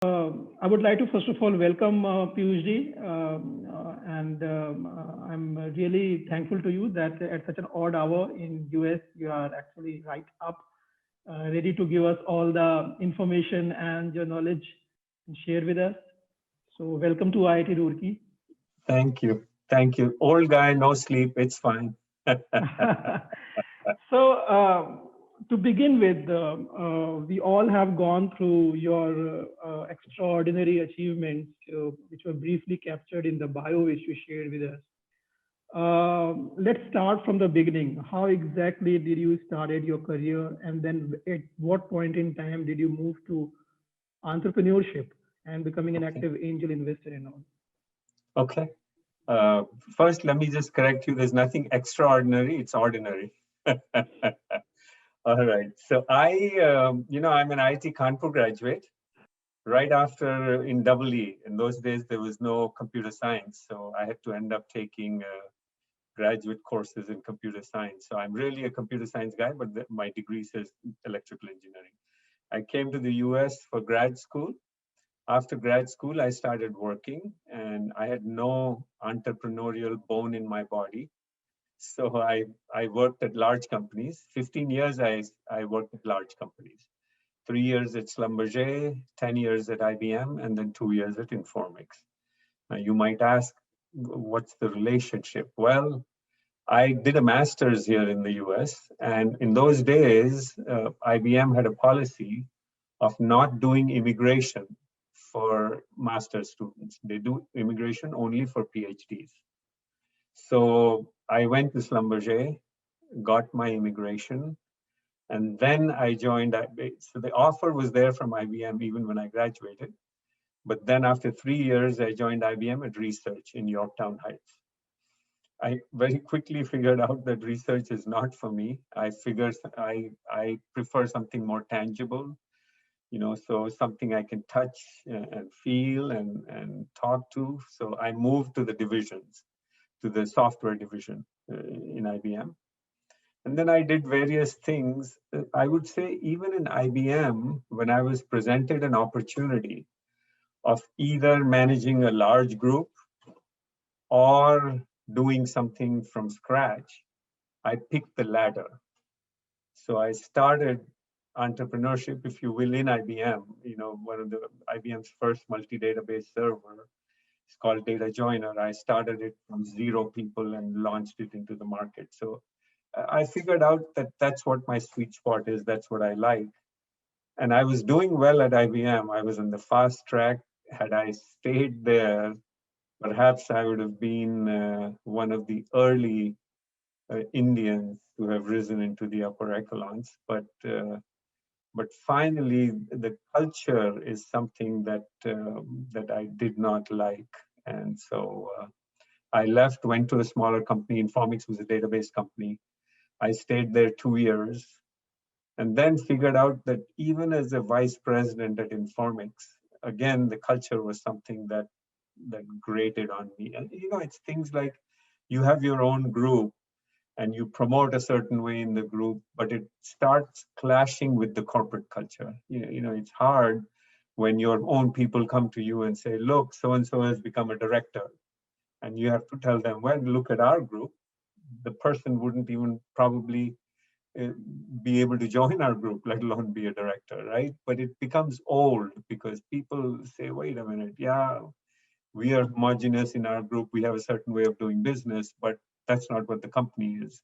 I would like to first of all welcome Piyush ji, and I'm really thankful to you that at such an odd hour in US you are actually right up, ready to give us all the information and your knowledge and share with us. So welcome to IIT Roorkee. Thank you. Thank you. Old guy, no sleep. It's fine. So, to begin with, we all have gone through your extraordinary achievements, which were briefly captured in the bio which you shared with us. Let's start from the beginning. How exactly did you started your career, and then at what point in time did you move to entrepreneurship and becoming an Okay. active angel investor and all? Okay. First, let me just correct you. There's nothing extraordinary. It's ordinary. All right. So I'm an IIT Kanpur graduate. Right after in double E. In those days, there was no computer science, so I had to end up taking graduate courses in computer science. So I'm really a computer science guy, but my degree says electrical engineering. I came to the US for grad school. After grad school, I started working, and I had no entrepreneurial bone in my body. So I worked at large companies. 15 years I worked at large companies. 3 years at Schlumberger, 10 years at IBM, and then 2 years at Informix. Now you might ask, what's the relationship? Well, I did a master's here in the US, and in those days, IBM had a policy of not doing immigration for master's students. They do immigration only for PhDs. So I went to Schlumberger, got my immigration, and then I joined. So the offer was there from IBM even when I graduated. But then after 3 years, I joined IBM at research in Yorktown Heights. I very quickly figured out that research is not for me. I prefer something more tangible, so something I can touch and feel and talk to. So I moved to the divisions, to the software division in IBM. And then I did various things. I would say even in IBM, when I was presented an opportunity of either managing a large group or doing something from scratch, I picked the latter. So I started entrepreneurship, if you will, in IBM. One of the IBM's first multi-database server. It's called Data Joiner. I started it from 0 people and launched it into the market. So I figured out that that's what my sweet spot is. That's what I like. And I was doing well at IBM. I was on the fast track. Had I stayed there, perhaps I would have been one of the early Indians to have risen into the upper echelons. But finally, the culture is something that I did not like. And so I left, went to a smaller company. Informix was a database company. I stayed there 2 years and then figured out that even as a vice president at Informix, again, the culture was something that grated on me. And, it's things like you have your own group and you promote a certain way in the group, but it starts clashing with the corporate culture. It's hard when your own people come to you and say, look, so-and-so has become a director. And you have to tell them, well, look at our group. The person wouldn't even probably be able to join our group, let alone be a director, right? But it becomes old because people say, wait a minute, yeah, we are homogeneous in our group. We have a certain way of doing business, but that's not what the company is.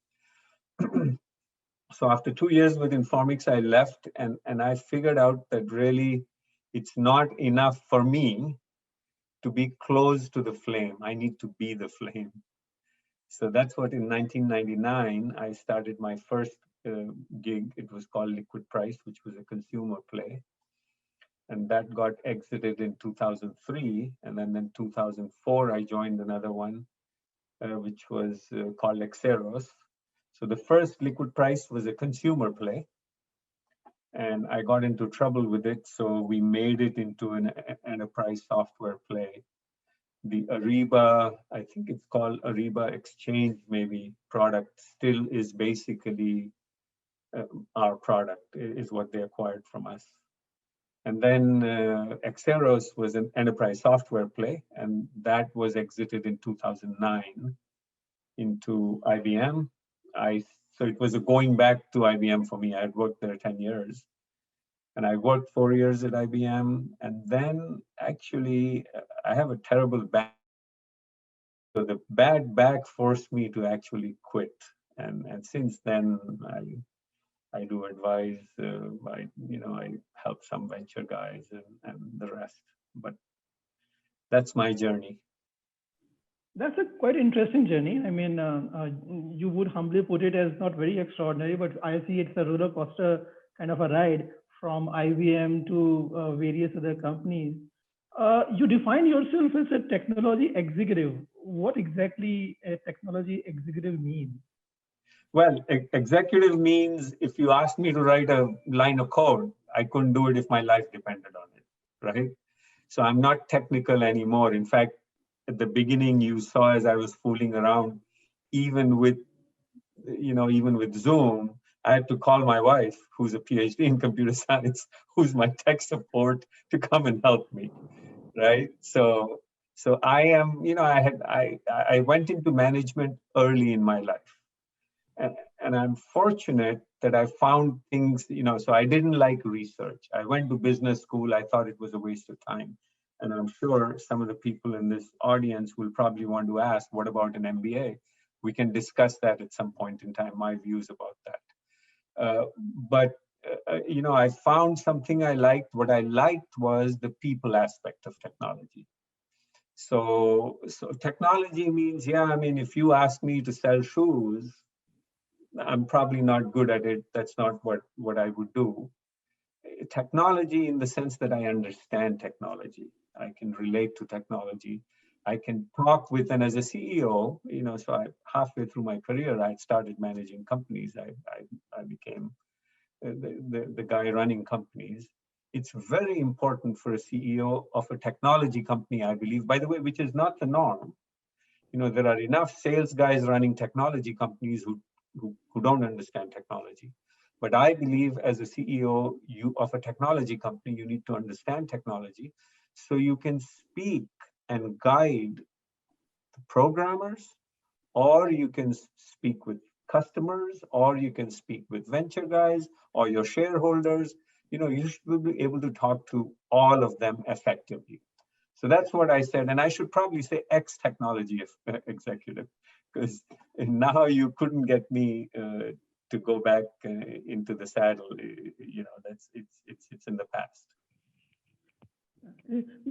So after 2 years with Informix, I left and I figured out that really it's not enough for me to be close to the flame. I need to be the flame. So that's what in 1999, I started my first gig. It was called Liquid Price, which was a consumer play. And that got exited in 2003. And then in 2004, I joined another one, which was called Xeros. So the first Liquid Price was a consumer play. And I got into trouble with it. So we made it into an enterprise software play. The Ariba, I think it's called Ariba Exchange, maybe product still is basically our product, is what they acquired from us. And then Xeros was an enterprise software play, and that was exited in 2009 into IBM. So it was a going back to IBM for me. I had worked there 10 years, and I worked 4 years at IBM. And then actually, I have a terrible back. So the bad back forced me to actually quit. And since then, I do advise. I help some venture guys and the rest. But that's my journey. That's a quite interesting journey. I mean, you would humbly put it as not very extraordinary, but I see it's a roller coaster kind of a ride from IBM to various other companies. You define yourself as a technology executive. What exactly a technology executive means? Well, executive means if you asked me to write a line of code, I couldn't do it if my life depended on it, right? So I'm not technical anymore. In fact, at the beginning, you saw as I was fooling around, even with, even with Zoom, I had to call my wife, who's a PhD in computer science, who's my tech support, to come and help me, right? So I am, I went into management early in my life. And I'm fortunate that I found things, so I didn't like research. I went to business school. I thought it was a waste of time. And I'm sure some of the people in this audience will probably want to ask, what about an MBA? We can discuss that at some point in time, my views about that. But I found something I liked. What I liked was the people aspect of technology. So technology means, yeah, I mean, if you ask me to sell shoes, I'm probably not good at it. That's not what I would do. Technology in the sense that I understand technology. I can relate to technology. I can talk with, and as a CEO, so halfway through my career, I started managing companies. I became the guy running companies. It's very important for a CEO of a technology company, I believe, by the way, which is not the norm. There are enough sales guys running technology companies who don't understand technology. But I believe as a CEO of a technology company, you need to understand technology so you can speak and guide the programmers, or you can speak with customers, or you can speak with venture guys or your shareholders. You should be able to talk to all of them effectively. So that's what I said. And I should probably say ex-technology executive, because now you couldn't get me to go back into the saddle. It's in the past.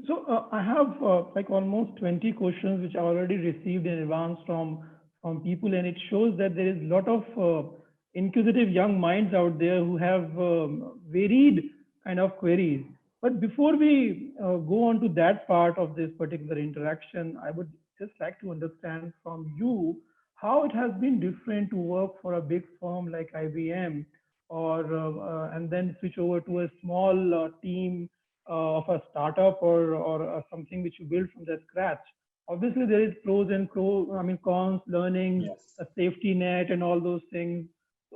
So I have like almost 20 questions which I already received in advance from people, and it shows that there is a lot of inquisitive young minds out there who have varied kind of queries. But before we go on to that part of this particular interaction, I would just like to understand from you how it has been different to work for a big firm like IBM, or and then switch over to a small team of a startup, or something which you build from the scratch. Obviously, there is pros and pros. I mean, cons, learnings, Yes. a safety net, and all those things.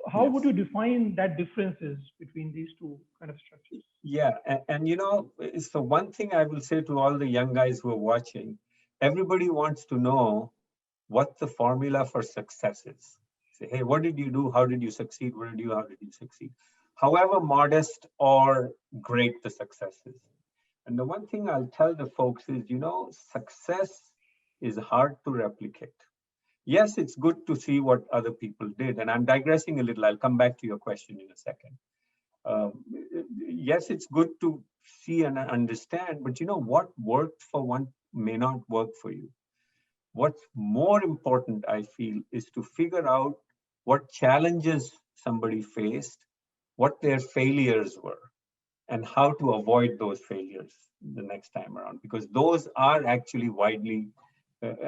How would Yes. you define that differences between these two kind of structures? Yeah. So one thing I will say to all the young guys who are watching, everybody wants to know what the formula for success is. Say, hey, what did you do? How did you succeed? How did you succeed? However modest or great the success is. And the one thing I'll tell the folks is, success is hard to replicate. Yes, it's good to see what other people did. And I'm digressing a little. I'll come back to your question in a second. Yes, it's good to see and understand, but what worked for one may not work for you. What's more important, I feel, is to figure out what challenges somebody faced, what their failures were, and how to avoid those failures the next time around, because those are actually widely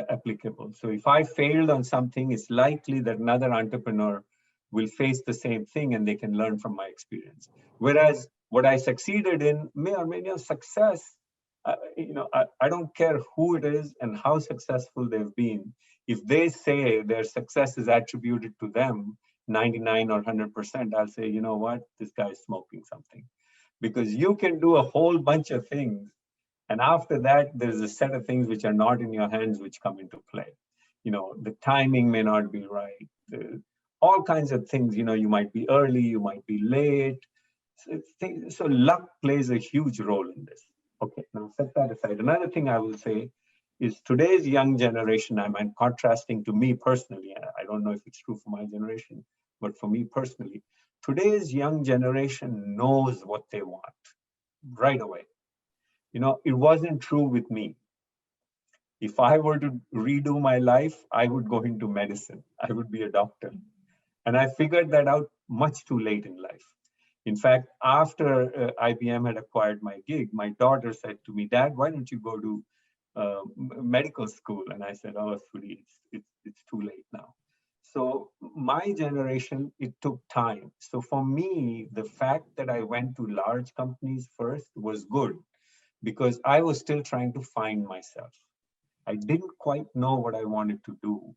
applicable. So if I failed on something, it's likely that another entrepreneur will face the same thing and they can learn from my experience. Whereas what I succeeded in may or may not success. I don't care who it is and how successful they've been. If they say their success is attributed to them, 99 or 100%, I'll say, you know what, this guy's smoking something. because you can do a whole bunch of things. And after that, there's a set of things which are not in your hands which come into play. The timing may not be right. All kinds of things, you might be early, you might be late. So luck plays a huge role in this. Okay, now set that aside. Another thing I will say is today's young generation, I'm contrasting to me personally. I don't know if it's true for my generation, but for me personally, today's young generation knows what they want right away. It wasn't true with me. If I were to redo my life, I would go into medicine. I would be a doctor. And I figured that out much too late in life. In fact, after IBM had acquired my gig, my daughter said to me, "Dad, why don't you go to medical school?" And I said, "Oh, sweetie, it's too late now." So my generation, it took time. So for me, the fact that I went to large companies first was good because I was still trying to find myself. I didn't quite know what I wanted to do.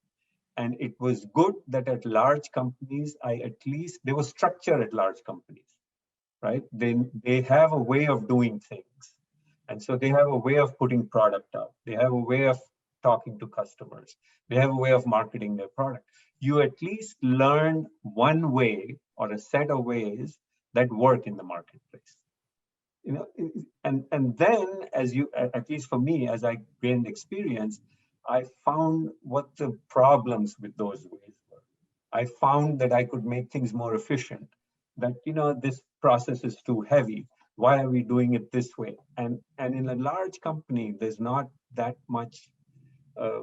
And it was good that at large companies, there was structure at large companies, right? They have a way of doing things. And so they have a way of putting product out. They have a way of talking to customers. They have a way of marketing their product. You at least learn one way or a set of ways that work in the marketplace. And then at least for me, as I gained experience, I found what the problems with those ways were. I found that I could make things more efficient, that, this process is too heavy. Why are we doing it this way? And in a large company, there's not that much uh,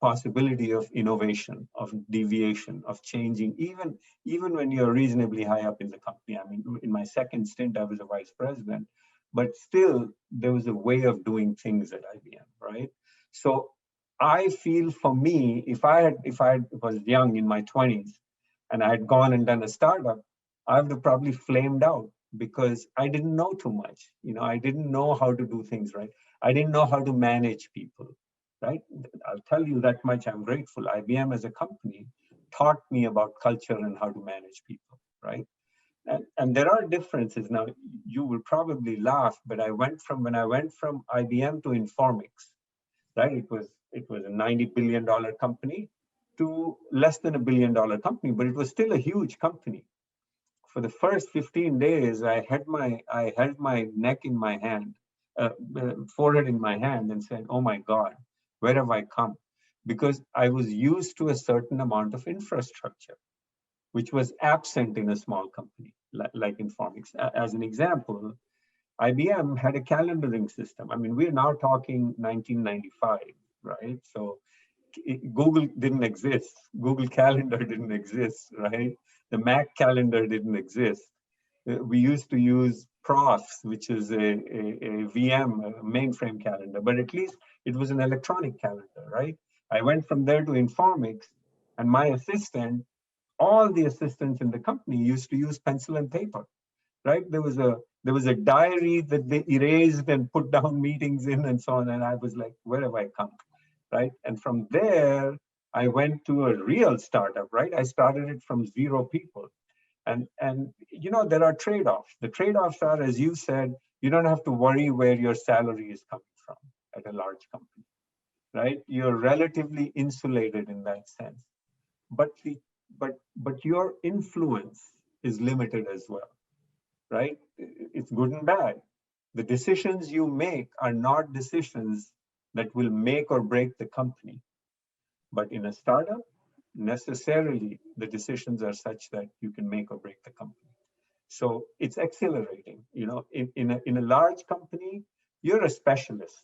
possibility of innovation, of deviation, of changing, even when you're reasonably high up in the company. I mean, in my second stint, I was a vice president, but still there was a way of doing things at IBM, right? So I feel for me, if I was young in my 20s and I had gone and done a startup, I would have probably flamed out because I didn't know too much. I didn't know how to do things right. I didn't know how to manage people, right? I'll tell you that much. I'm grateful. IBM as a company taught me about culture and how to manage people, right? And there are differences. Now, you will probably laugh, but when I went from IBM to Informix, right? It was a $90 billion company to less than $1 billion company, but it was still a huge company. For the first 15 days, I held my neck in my hand, forehead in my hand, and said, "Oh my God, where have I come?" Because I was used to a certain amount of infrastructure, which was absent in a small company like Informix. As an example, IBM had a calendaring system. I mean, we're now talking 1995, right? So Google didn't exist. Google Calendar didn't exist, right? The Mac calendar didn't exist. We used to use Profs, which is a VM, a mainframe calendar, but at least it was an electronic calendar, right? I went from there to Informix, and my assistant, all the assistants in the company used to use pencil and paper, right? There was a diary that they erased and put down meetings in and so on. And I was like, where have I come? Right? And from there, I went to a real startup, right? I started it from 0 people. And there are trade-offs. The trade-offs are, as you said, you don't have to worry where your salary is coming from at a large company, right? You're relatively insulated in that sense. But but your influence is limited as well, right? It's good and bad. The decisions you make are not decisions that will make or break the company. But in a startup, necessarily the decisions are such that you can make or break the company. So it's accelerating. In a large company, you're a specialist.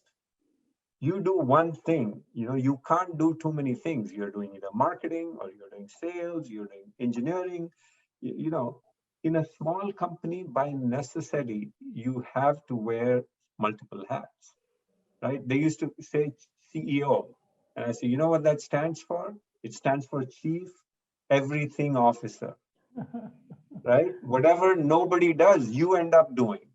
You do one thing. You can't do too many things. You're doing either marketing or you're doing sales, you're doing engineering. In a small company, by necessity, you have to wear multiple hats, right? They used to say CEO. And I say, you know what that stands for? It stands for Chief Everything Officer, right? Whatever nobody does, you end up doing,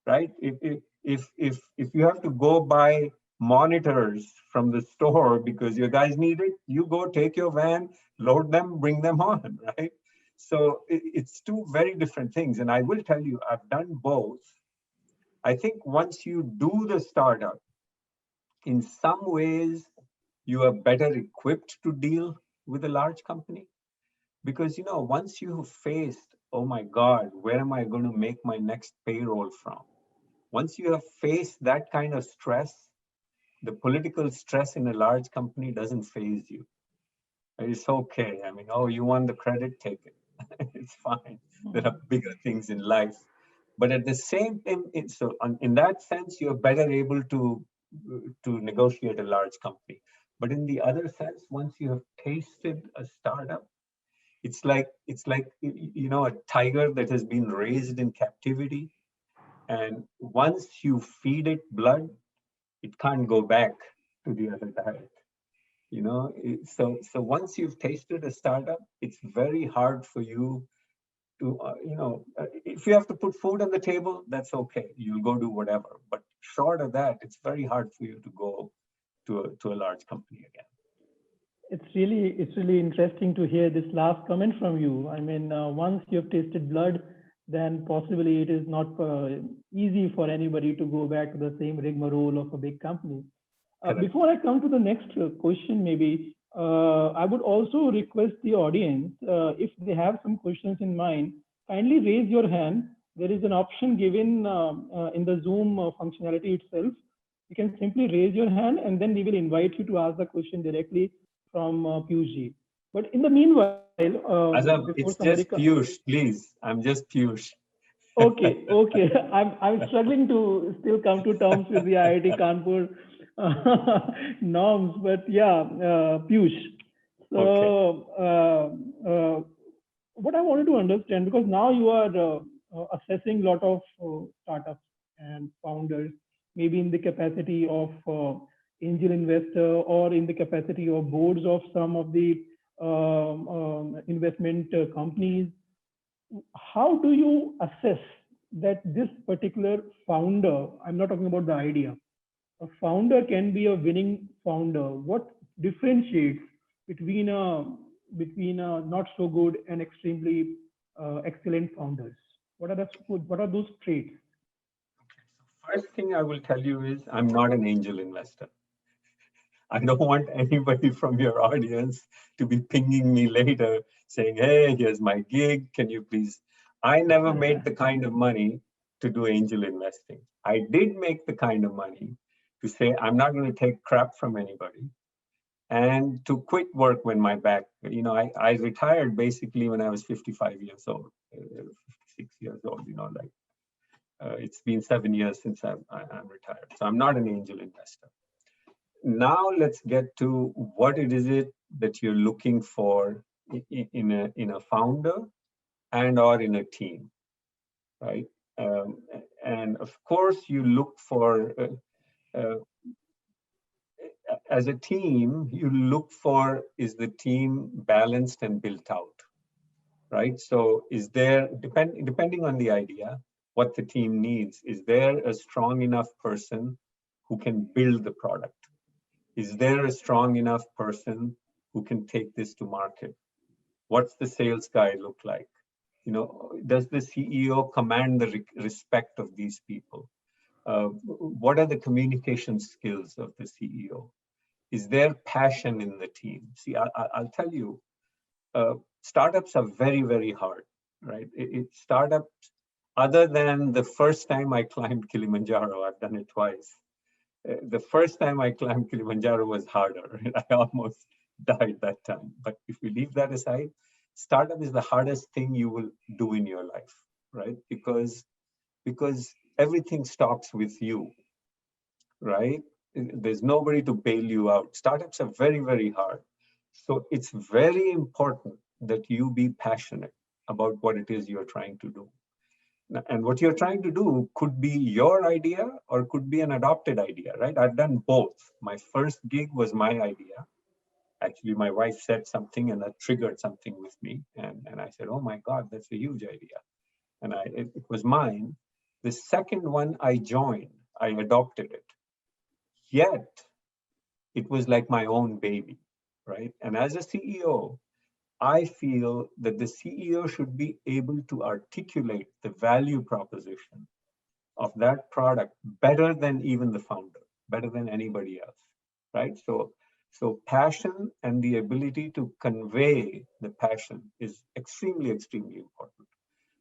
right? If you have to go buy monitors from the store because your guys need it, you go take your van, load them, bring them on, right? So it's two very different things. And I will tell you, I've done both. I think once you do the startup, in some ways, you are better equipped to deal with a large company. Because, once you have faced, oh my God, where am I going to make my next payroll from? Once you have faced that kind of stress, the political stress in a large company doesn't phase you. It's okay. I mean, oh, you want the credit, take it. It's fine. There are bigger things in life. But at the same time, in that sense, you're better able to negotiate a large company. But in the other sense, once you have tasted a startup, it's like a tiger that has been raised in captivity, and once you feed it blood, it can't go back to the other diet. So once you've tasted a startup, it's very hard for you to if you have to put food on the table, that's okay, you'll go do whatever. But short of that, it's very hard for you to go to a large company again. It's really interesting to hear this last comment from you. I mean, once you have tasted blood, then possibly it is not easy for anybody to go back to the same rigmarole of a big company. Correct. Before I come to the next question, maybe I would also request the audience, if they have some questions in mind, kindly raise your hand. There is an option given in the Zoom functionality itself. You can simply raise your hand, and then we will invite you to ask the question directly from Piyush. But in the meanwhile, before It's somebody just Piyush, please. I'm just Piyush. Okay, okay. I'm struggling to still come to terms with the IIT Kanpur norms, but yeah, Piyush. Okay. So, what I wanted to understand, because now you are assessing a lot of startups and founders, maybe in the capacity of angel investor or in the capacity of boards of some of the investment companies. How do you assess that this particular founder, I'm not talking about the idea, a founder can be a winning founder? What differentiates between a not so good and extremely excellent founders? What are those traits? First thing I will tell you is I'm not an angel investor. I don't want anybody from your audience to be pinging me later saying, hey, here's my gig. Can you please? I never made the kind of money to do angel investing. I did make the kind of money to say, I'm not going to take crap from anybody and to quit work when my back, I retired basically when I was 55 years old, 56 years old, it's been 7 years since I'm retired. So I'm not an angel investor. Now let's get to what it is that you're looking for in a founder and or in a team, right? And of course, you look for uh, as a team, you look for, is the team balanced and built out, right? So is there, depending on the idea, what the team needs, is there a strong enough person who can build the product? Is there a strong enough person who can take this to market? What's the sales guy look like? Does the CEO command the respect of these people? What are the communication skills of the CEO? Is there passion in the team? See, I'll tell you, startups are very, very hard, right? Startups, other than the first time I climbed Kilimanjaro, I've done it twice. The first time I climbed Kilimanjaro was harder. I almost died that time. But if we leave that aside, startup is the hardest thing you will do in your life, right? Because everything stops with you, right? There's nobody to bail you out. Startups are very, very hard. So it's very important that you be passionate about what it is you're trying to do. And what you're trying to do could be your idea or could be an adopted idea, right? I've done both. My first gig was my idea. Actually, my wife said something and that triggered something with me. And I said, oh my God, that's a huge idea. And it was mine. The second one I joined, I adopted it. Yet, it was like my own baby, right? And as a CEO, I feel that the CEO should be able to articulate the value proposition of that product better than even the founder, better than anybody else, right? So passion and the ability to convey the passion is extremely, extremely important,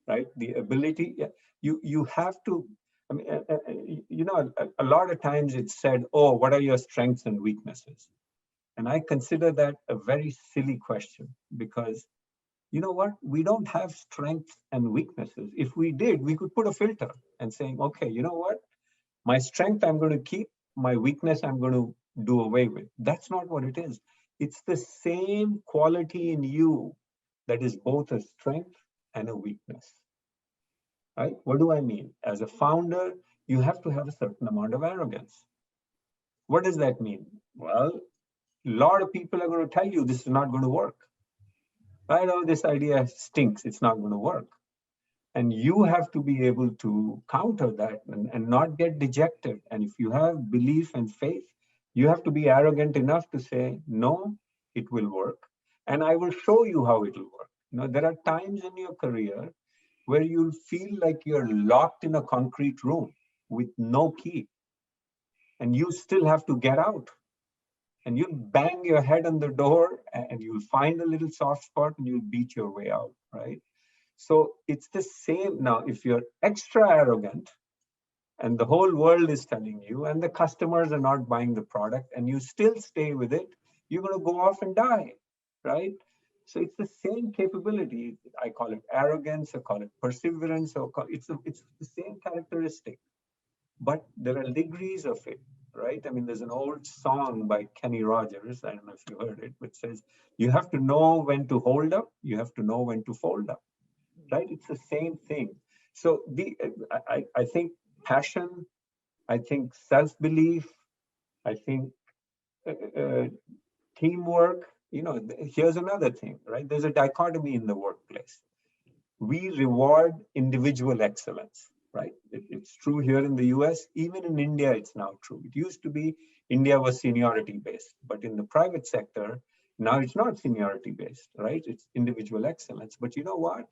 right? The ability, yeah, you have to. I mean, a lot of times it's said, "Oh, what are your strengths and weaknesses?" And I consider that a very silly question because you know what? We don't have strengths and weaknesses. If we did, we could put a filter and saying, okay, you know what? My strength I'm going to keep, my weakness I'm going to do away with. That's not what it is. It's the same quality in you that is both a strength and a weakness, right? What do I mean? As a founder, you have to have a certain amount of arrogance. What does that mean? Well, a lot of people are going to tell you this is not going to work. I know this idea stinks, it's not going to work. And you have to be able to counter that and not get dejected. And if you have belief and faith, you have to be arrogant enough to say, no, it will work. And I will show you how it will work. There are times in your career where you'll feel like you're locked in a concrete room with no key, and you still have to get out. And you'll bang your head on the door and you'll find a little soft spot and you'll beat your way out, right? So it's the same. Now, if you're extra arrogant and the whole world is telling you and the customers are not buying the product and you still stay with it, you're going to go off and die, right? So it's the same capability. I call it arrogance, I call it perseverance, it's the same characteristic, but there are degrees of it, right? I mean, there's an old song by Kenny Rogers, I don't know if you heard it, which says, you have to know when to hold up, you have to know when to fold up, right? It's the same thing. So I think passion, I think self-belief, I think uh, teamwork. Here's another thing, right? There's a dichotomy in the workplace. We reward individual excellence, right? It's true here in the US, even in India, it's now true. It used to be India was seniority based, but in the private sector, now it's not seniority based, right? It's individual excellence. But you know what?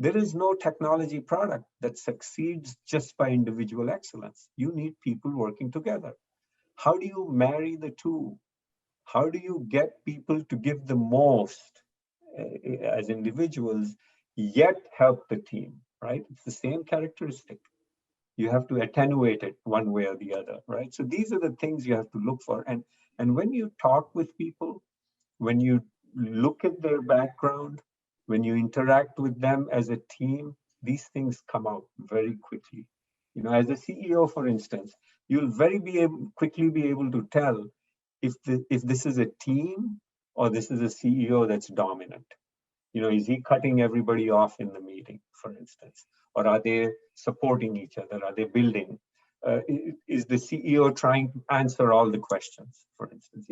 There is no technology product that succeeds just by individual excellence. You need people working together. How do you marry the two? How do you get people to give the most as individuals, yet help the team, right? It's the same characteristic. You have to attenuate it one way or the other, right? So these are the things you have to look for. And when you talk with people, when you look at their background, when you interact with them as a team, these things come out very quickly. As a CEO, for instance, you'll quickly be able to tell if this is a team or this is a CEO that's dominant. Is he cutting everybody off in the meeting, for instance? Or are they supporting each other? Are they building? Is the CEO trying to answer all the questions, for instance?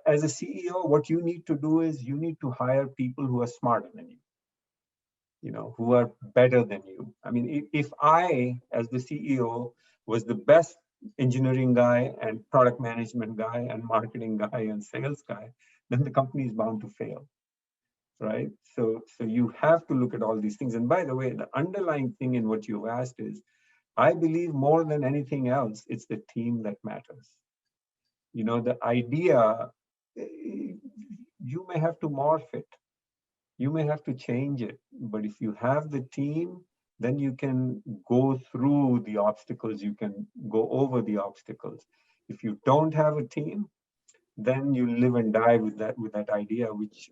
As a CEO, what you need to do is you need to hire people who are smarter than you, who are better than you. I mean, if I, as the CEO, was the best engineering guy and product management guy and marketing guy and sales guy, then the company is bound to fail, right? So you have to look at all these things. And by the way, the underlying thing in what you asked is, I believe more than anything else, it's the team that matters. The idea, you may have to morph it, you may have to change it, but if you have the team, then you can go through the obstacles, you can go over the obstacles. If you don't have a team, then you live and die with that idea, which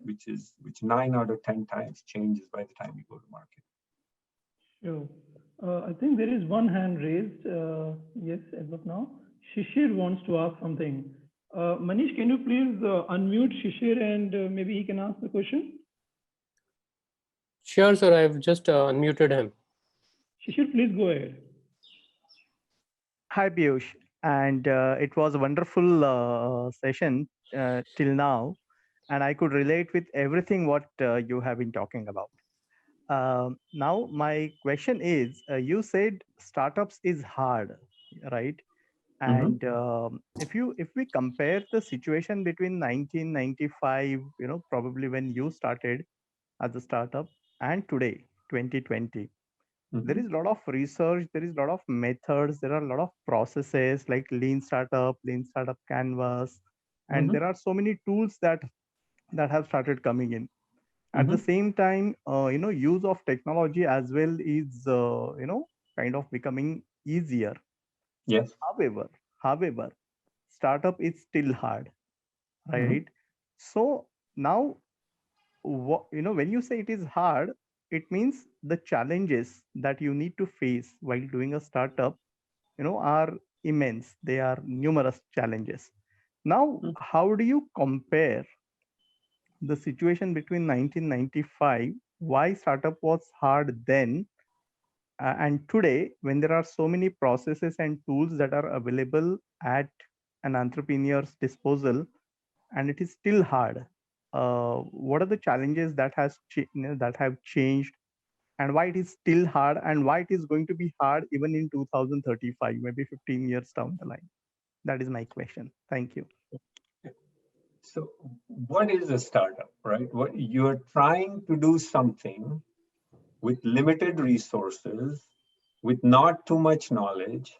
9 out of 10 times changes by the time you go to market. Sure. I think there is one hand raised. Yes, as of now. Shishir wants to ask something. Manish, can you please unmute Shishir and maybe he can ask the question? Sure, sir. I've just unmuted him. Shishir, please go ahead. Hi, Piyush. And it was a wonderful session till now. And I could relate with everything what you have been talking about. Now, my question is, you said startups is hard, right? Mm-hmm. And if we compare the situation between 1995, probably when you started as a startup, and today, 2020, there is a lot of research, there is a lot of methods, there are a lot of processes like lean startup canvas, and Mhm. there are so many tools that have started coming in. At the Mhm. same time, use of technology as well is kind of becoming easier. Yes. However, startup is still hard, right? Mhm. So now, when you say it is hard, it means the challenges that you need to face while doing a startup, are immense. They are numerous challenges. Now, Mm. how do you compare the situation between 1995, why startup was hard then, and today, when there are so many processes and tools that are available at an entrepreneur's disposal, and it is still hard? What are the challenges that have changed, and why it is still hard, and why it is going to be hard even in 2035, maybe 15 years down the line? That is my question. Thank you. So what is a startup, right? What you're trying to do something with limited resources, with not too much knowledge,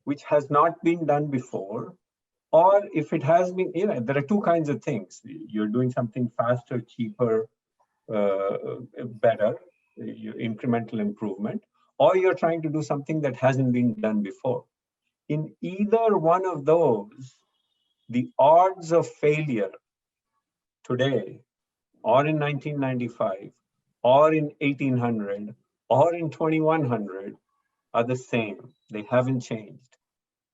which has not been done before, or if it has been, there are two kinds of things. You're doing something faster, cheaper, better, your incremental improvement, or you're trying to do something that hasn't been done before. In either one of those, the odds of failure today, or in 1995, or in 1800, or in 2100 are the same. They haven't changed.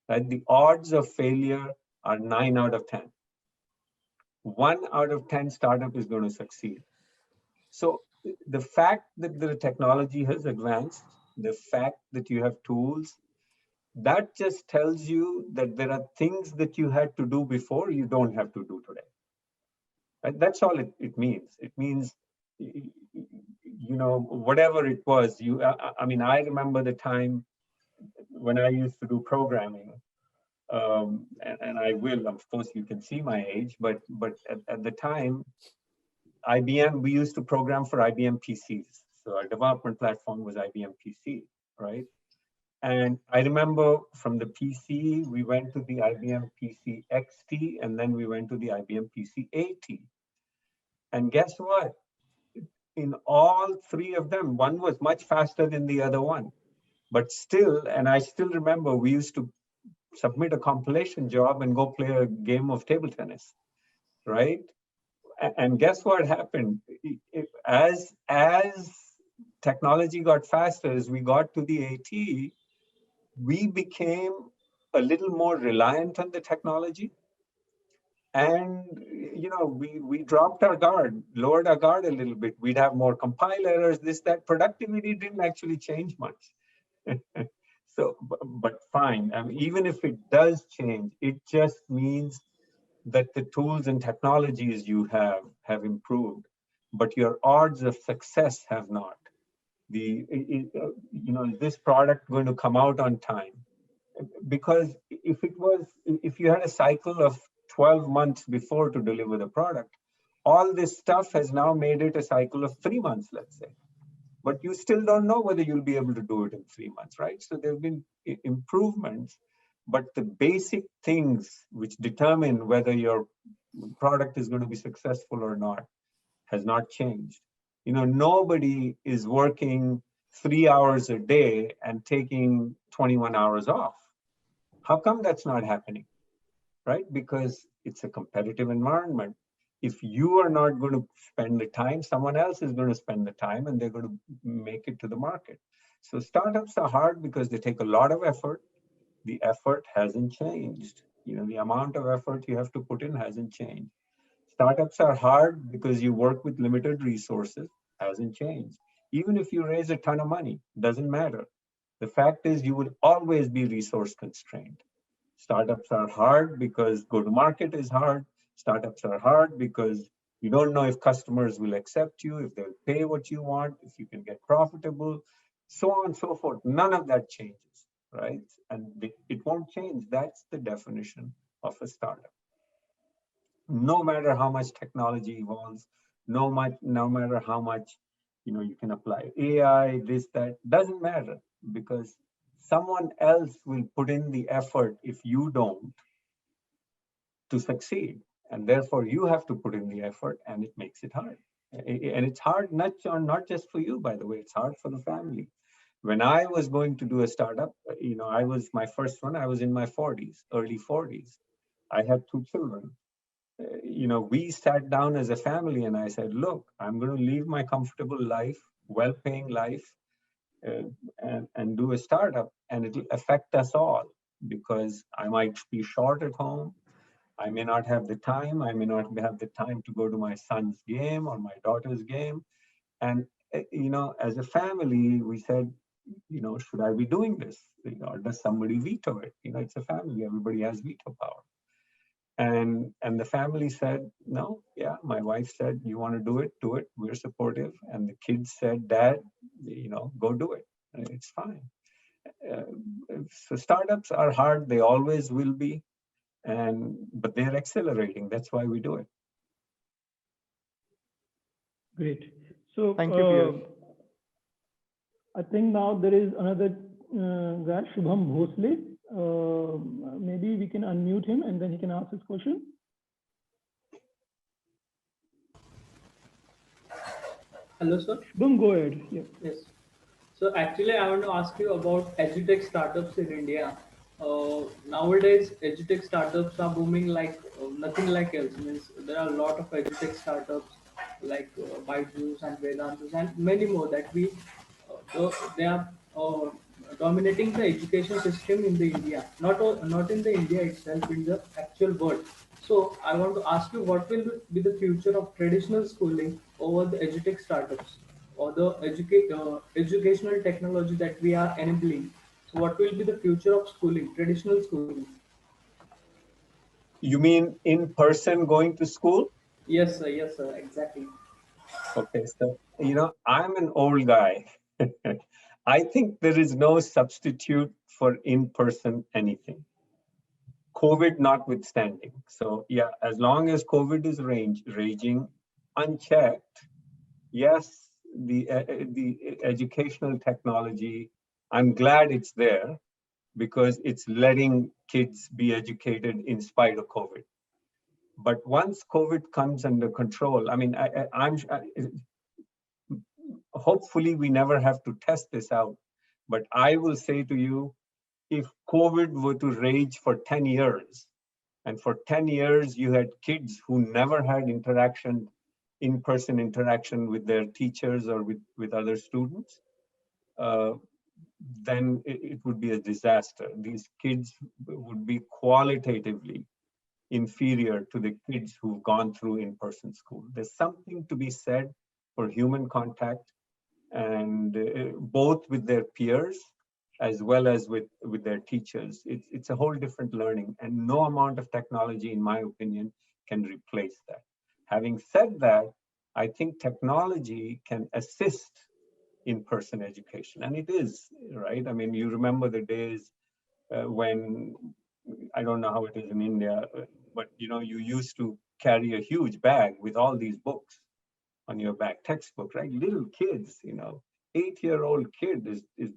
Right? The odds of failure are 9 out of 10. 1 out of 10 startup is going to succeed. So the fact that the technology has advanced, the fact that you have tools, that just tells you that there are things that you had to do before you don't have to do today. Right? That's all it means. It means, whatever it was, I mean, I remember the time when I used to do programming, and I will, of course, you can see my age, but at the time, IBM, we used to program for IBM PCs. So our development platform was IBM PC, right? And I remember from the PC, we went to the IBM PC XT, and then we went to the IBM PC AT. And guess what? In all three of them, one was much faster than the other one. But still, and I still remember, we used to submit a compilation job and go play a game of table tennis, right? And guess what happened? As technology got faster, as we got to the AT, we became a little more reliant on the technology. And we dropped our guard, lowered our guard a little bit. We'd have more compile errors, this, that. Productivity didn't actually change much. So, but fine. I mean, even if it does change, it just means that the tools and technologies you have improved, but your odds of success have not. Is this product going to come out on time? Because if you had a cycle of 12 months before to deliver the product, all this stuff has now made it a cycle of 3 months, let's say. But you still don't know whether you'll be able to do it in 3 months, right? So there have been improvements, but the basic things which determine whether your product is going to be successful or not has not changed. Nobody is working 3 hours a day and taking 21 hours off. How come that's not happening? Right? Because it's a competitive environment. If you are not going to spend the time, someone else is going to spend the time and they're going to make it to the market. So startups are hard because they take a lot of effort. The effort hasn't changed. The amount of effort you have to put in hasn't changed. Startups are hard because you work with limited resources, hasn't changed. Even if you raise a ton of money, doesn't matter. The fact is you will always be resource constrained. Startups are hard because go to market is hard. Startups are hard because you don't know if customers will accept you, if they'll pay what you want, if you can get profitable, so on and so forth. None of that changes, right? And it won't change. That's the definition of a startup. No matter how much technology evolves, no matter how much You can apply AI, this, that, doesn't matter, because someone else will put in the effort if you don't to succeed. And therefore you have to put in the effort, and it makes it hard. And it's hard not just for you, by the way, it's hard for the family. When I was going to do a startup, I was my first one, I was in my 40s, early 40s. I had 2 children. We sat down as a family and I said, look, I'm going to leave my comfortable life, well-paying life, and do a startup, and it'll affect us all, because I might be short at home. I may not have the time. I may not have the time to go to my son's game or my daughter's game. And, as a family, we said, should I be doing this? Or does somebody veto it? It's a family. Everybody has veto power. And the family said, no, yeah. My wife said, you want to do it? Do it. We're supportive. And the kids said, Dad, go do it. It's fine. So startups are hard. They always will be. But they're accelerating. That's why we do it. Great. So Thank you, Piyush. I think now there is another guy, Shubham Bhosle. Maybe we can unmute him and then he can ask his question. Hello, sir. Shubham, go ahead. Yeah. Yes. So actually, I want to ask you about edutech startups in India. Nowadays, edutech startups are booming like nothing like else. Means there are a lot of edutech startups like Byju's and Vedantus and many more that they are dominating the education system in the India. Not in the India itself, in the actual world. So I want to ask you, what will be the future of traditional schooling over the edutech startups, or the educational technology that we are enabling? So what will be the future of schooling, traditional schooling? You mean in person going to school? Yes, sir, exactly. Okay, so, I'm an old guy. I think there is no substitute for in-person anything, COVID notwithstanding. So yeah, as long as COVID is raging unchecked, yes, the educational technology, I'm glad it's there, because it's letting kids be educated in spite of COVID. But once COVID comes under control, I mean, hopefully we never have to test this out. But I will say to you, if COVID were to rage for 10 years, and for 10 years you had kids who never had in-person interaction with their teachers or with other students, then it would be a disaster. These kids would be qualitatively inferior to the kids who've gone through in-person school. There's something to be said for human contact, and both with their peers as well as with their teachers. It's a whole different learning, and no amount of technology, in my opinion, can replace that. Having said that, I think technology can assist in-person education, and it is, right? I mean, you remember the days when, I don't know how it is in India, but you used to carry a huge bag with all these books on your back, textbook, right? Little kids, 8-year-old kid is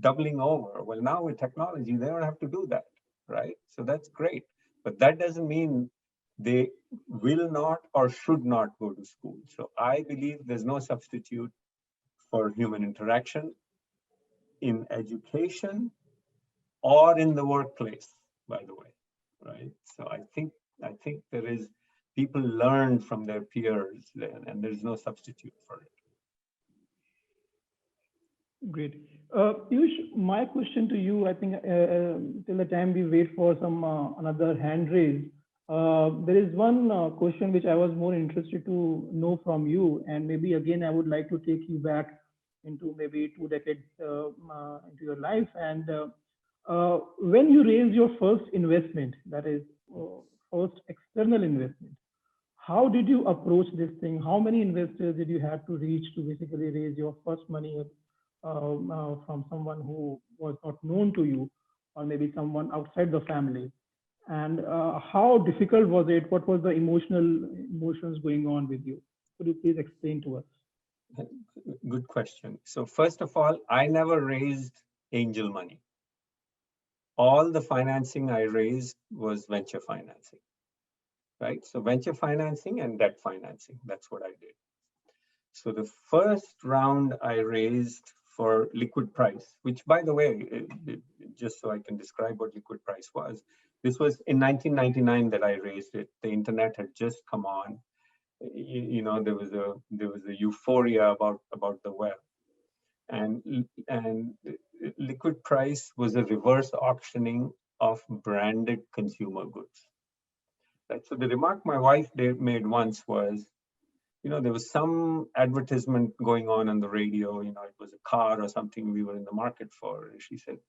doubling over. Well, now with technology, they don't have to do that, right? So that's great. But that doesn't mean they will not or should not go to school. So I believe there's no substitute for human interaction in education or in the workplace, by the way, right? So I think there is, people learn from their peers, and there's no substitute for it. Great. Piyush, my question to you, I think till the time we wait for some another hand raise, there is one question which I was more interested to know from you, and maybe again I would like to take you back into maybe 2 decades into your life. And when you raised your first investment, that is first external investment, how did you approach this thing? How many investors did you have to reach to basically raise your first money from someone who was not known to you, or maybe someone outside the family? And how difficult was it? What was the emotions going on with you? Could you please explain to us? Good question. So first of all, I never raised angel money. All the financing I raised was venture financing, right? So venture financing and debt financing, that's what I did. So the first round I raised for liquid price, which by the way, just so I can describe what liquid price was, this was in 1999 that I raised it. The internet had just come on. You know, there was a euphoria about the web, and liquid price was a reverse auctioning of branded consumer goods. Right. So the remark my wife made once was, you know, there was some advertisement going on the radio, you know, it was a car or something we were in the market for. And she said,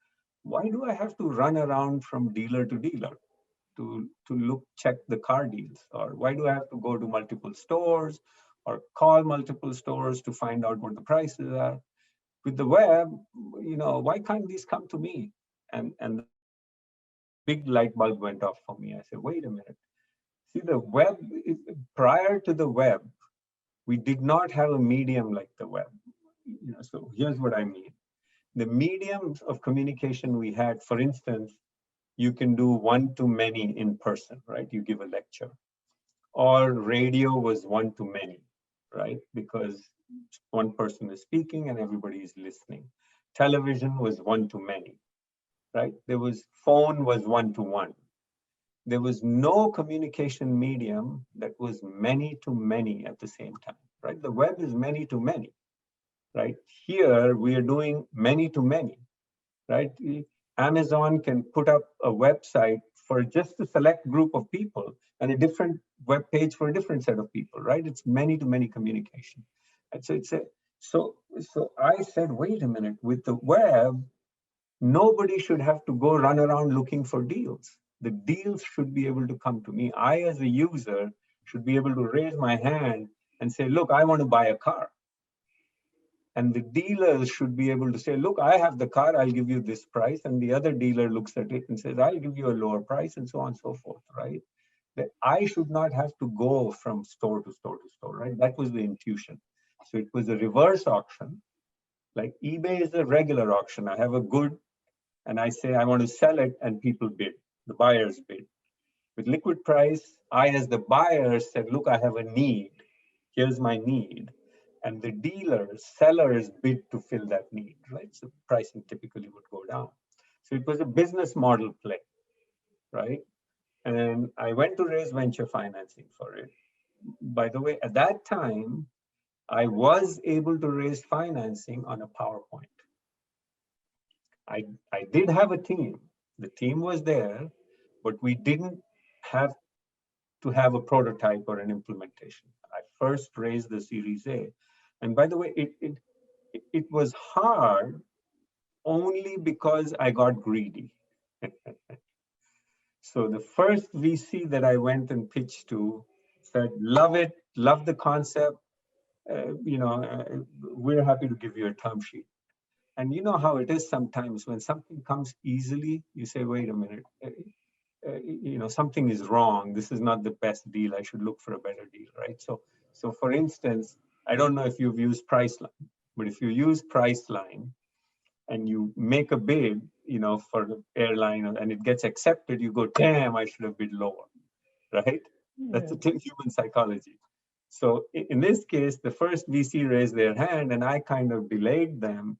why do I have to run around from dealer to dealer to check the car deals? Or why do I have to go to multiple stores or call multiple stores to find out what the prices are? With the web, you know, why can't these come to me? And big light bulb went off for me. I said, wait a minute. See, the web, prior to the web, we did not have a medium like the web. You know, so here's what I mean. The mediums of communication we had, for instance, you can do one-to-many in person, right? You give a lecture. Or radio was one-to-many, right? Because one person is speaking and everybody is listening. Television was one-to-many, right? There was phone was one-to-one. There was no communication medium that was many to many at the same time, right? The web is many to many, right? Here we are doing many to many, right? Amazon can put up a website for just a select group of people and a different web page for a different set of people, right? It's many to many communication. And so so I said, wait a minute, with the web, nobody should have to go run around looking for deals. The deals should be able to come to me. I, as a user, should be able to raise my hand and say, look, I want to buy a car. And the dealers should be able to say, look, I have the car, I'll give you this price. And the other dealer looks at it and says, I'll give you a lower price, and so on and so forth, right? That I should not have to go from store to store to store, right? That was the intuition. So it was a reverse auction. Like eBay is a regular auction. I have a good and I say, I want to sell it, and people bid, the buyers bid. With liquid price, I, as the buyer, said, look, I have a need. Here's my need. And the dealers, sellers bid to fill that need, right? So pricing typically would go down. So it was a business model play, right? And I went to raise venture financing for it. By the way, at that time, I was able to raise financing on a PowerPoint. I did have a team. The team was there, but we didn't have to have a prototype or an implementation. I first raised the Series A. And by the way, it was hard only because I got greedy. So the first VC that I went and pitched to said, love it, love the concept. We're happy to give you a term sheet. And you know how it is sometimes when something comes easily, you say, wait a minute, something is wrong. This is not the best deal. I should look for a better deal, right? So for instance, I don't know if you've used Priceline, but if you use Priceline and you make a bid, for the airline and it gets accepted, you go, damn, I should have bid lower, right? That's the human psychology. So in this case, the first VC raised their hand and I kind of delayed them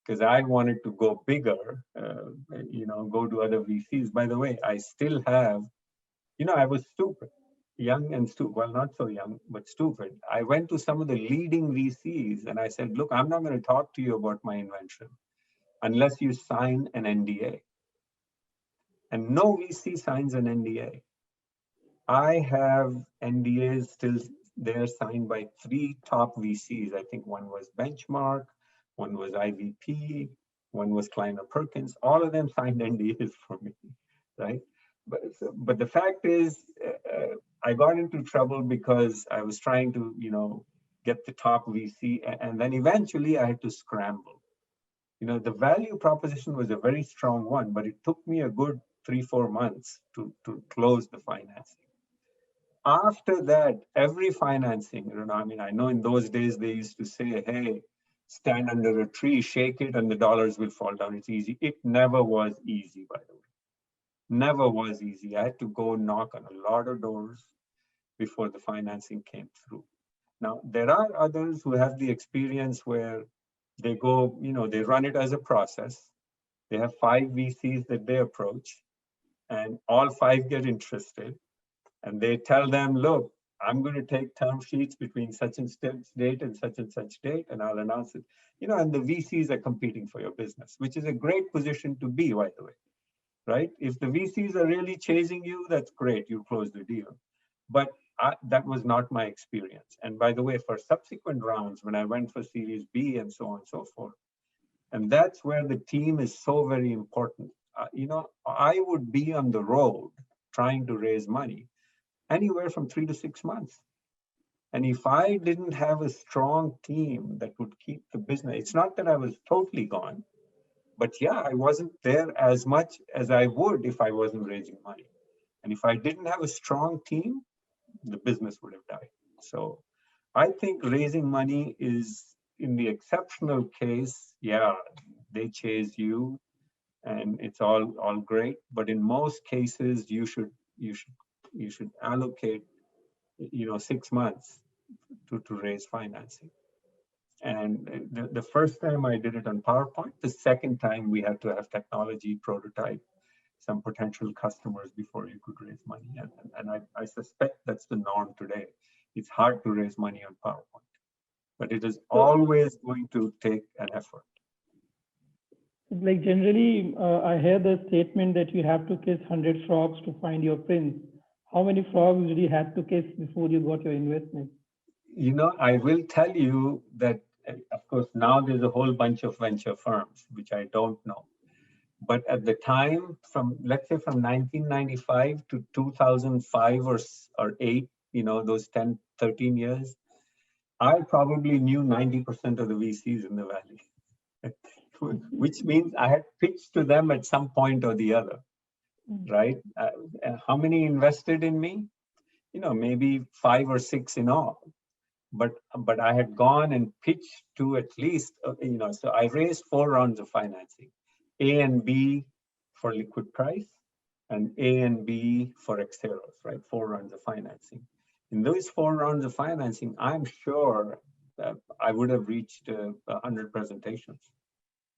because I wanted to go bigger, go to other VCs. By the way, I still have, I was stupid, young and stupid. Well, not so young, but stupid. I went to some of the leading VCs and I said, look, I'm not going to talk to you about my invention unless you sign an NDA. And no VC signs an NDA. I have NDAs still there signed by 3 top VCs. I think one was Benchmark, one was IVP, one was Kleiner Perkins. All of them signed NDAs for me, right? But the fact is, I got into trouble because I was trying to, get the top VC, and then eventually I had to scramble. The value proposition was a very strong one, but it took me a good 3-4 months to close the financing. after that, every financing, I mean, I know in those days they used to say, hey, stand under a tree, shake it, and the dollars will fall down. It's easy. It never was easy, by the way. Never was easy. I had to go knock on a lot of doors before the financing came through. Now, there are others who have the experience where they go, they run it as a process. They have 5 VCs that they approach, and all 5 get interested. And they tell them, look, I'm going to take term sheets between such and such date and such date, and I'll announce it. And the VCs are competing for your business, which is a great position to be, by the way, right? If the VCs are really chasing you, that's great. You close the deal. But that was not my experience. And by the way, for subsequent rounds, when I went for Series B and so on and so forth, and that's where the team is so very important. I would be on the road trying to raise money anywhere from 3 to 6 months. And if I didn't have a strong team that would keep the business, it's not that I was totally gone, but yeah, I wasn't there as much as I would if I wasn't raising money. And if I didn't have a strong team, the business would have died. So I think raising money is, in the exceptional case, yeah, they chase you and it's all great. But in most cases, you should allocate 6 months to raise financing. And the first time I did it on PowerPoint, the second time we had to have technology prototype some potential customers before you could raise money. And I suspect that's the norm today. It's hard to raise money on PowerPoint, but it is always going to take an effort. Like generally, I hear the statement that you have to kiss 100 frogs to find your prince. How many frogs did you have to kiss before you got your investment? I will tell you that, of course, now there's a whole bunch of venture firms, which I don't know. But at the time, let's say from 1995 to 2005 or 8, those 10, 13 years, I probably knew 90% of the VCs in the Valley, which means I had pitched to them at some point or the other, right? How many invested in me? Maybe 5 or 6 in all. But I had gone and pitched to at least, so I raised 4 rounds of financing. A and B for liquid price, and A and B for Xeros, right? 4 rounds of financing. In those 4 rounds of financing, I'm sure that I would have reached 100 presentations.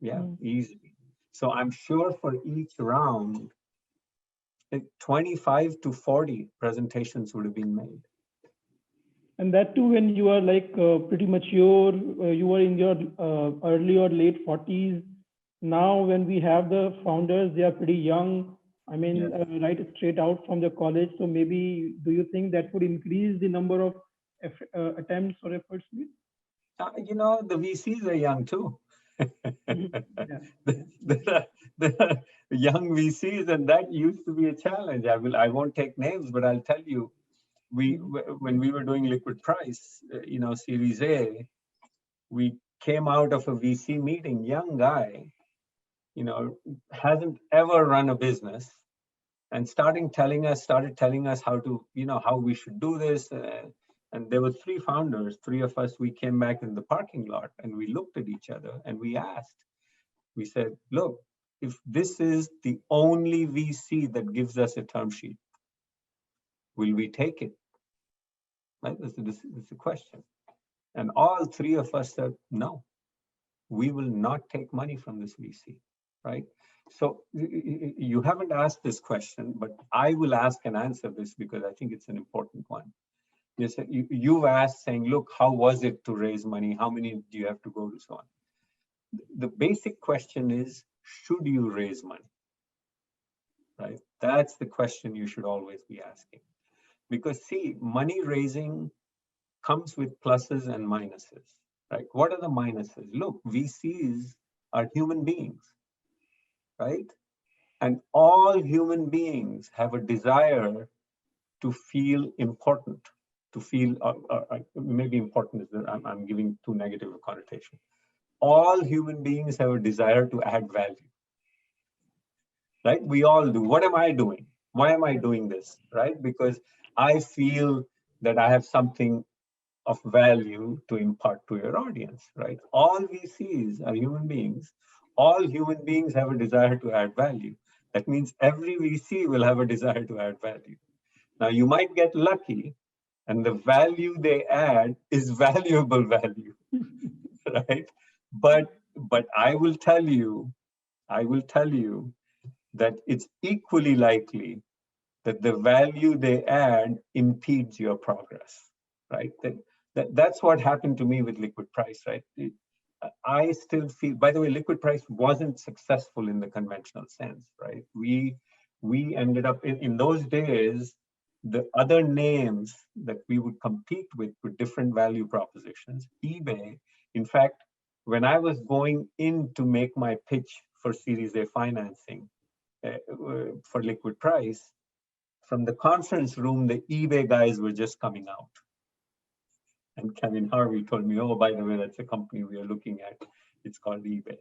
Yeah, easily. So I'm sure for each round, 25 to 40 presentations would have been made. And that too, when you are like pretty mature, you were in your early or late 40s. Now, when we have the founders, they are pretty young. I mean, yes. Right straight out from the college. So maybe, do you think that would increase the number of attempts or efforts? The VCs are young too. the young VCs, and that used to be a challenge. I won't take names, but I'll tell you, when we were doing liquid price, Series A, we came out of a VC meeting, young guy, hasn't ever run a business, and started telling us how to, how we should do this. And there were 3 founders, 3 of us. We came back in the parking lot and we looked at each other and we said, look, if this is the only VC that gives us a term sheet, will we take it? Right? This is the question. And all 3 of us said, no, we will not take money from this VC, right? So you haven't asked this question, but I will ask and answer this because I think it's an important one. You've asked saying, look, how was it to raise money? How many do you have to go to, so on? The basic question is, should you raise money, right? That's the question you should always be asking. Because see, money raising comes with pluses and minuses, right? What are the minuses? Look, VCs are human beings, right? And all human beings have a desire to feel important, to feel, maybe important is that I'm giving too negative a connotation. All human beings have a desire to add value, right? We all do. What am I doing? Why am I doing this, right? Because I feel that I have something of value to impart to your audience, right? All VCs are human beings. All human beings have a desire to add value. That means every VC will have a desire to add value. Now, you might get lucky, and the value they add is valuable value, right? But I will tell you that it's equally likely that the value they add impedes your progress, right? That's what happened to me with liquid price, right? I still feel, by the way, liquid price wasn't successful in the conventional sense, right? We ended up in those days, the other names that we would compete with different value propositions, eBay. In fact, when I was going in to make my pitch for Series A financing for liquid price, from the conference room, the eBay guys were just coming out. And Kevin Harvey told me, oh, by the way, that's a company we are looking at. It's called eBay.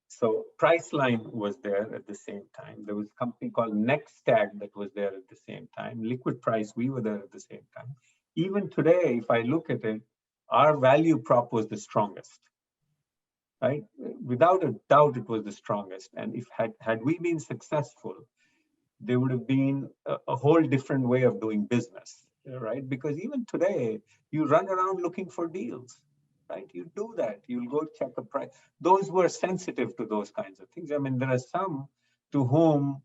So Priceline was there at the same time. There was a company called Nextag that was there at the same time. Liquid Price, we were there at the same time. Even today, if I look at it, our value prop was the strongest, right? Without a doubt, it was the strongest. And if had we been successful, there would have been a whole different way of doing business, right? Because even today, you run around looking for deals, right? You do that. You'll go check a price. Those were sensitive to those kinds of things. I mean, there are some to whom,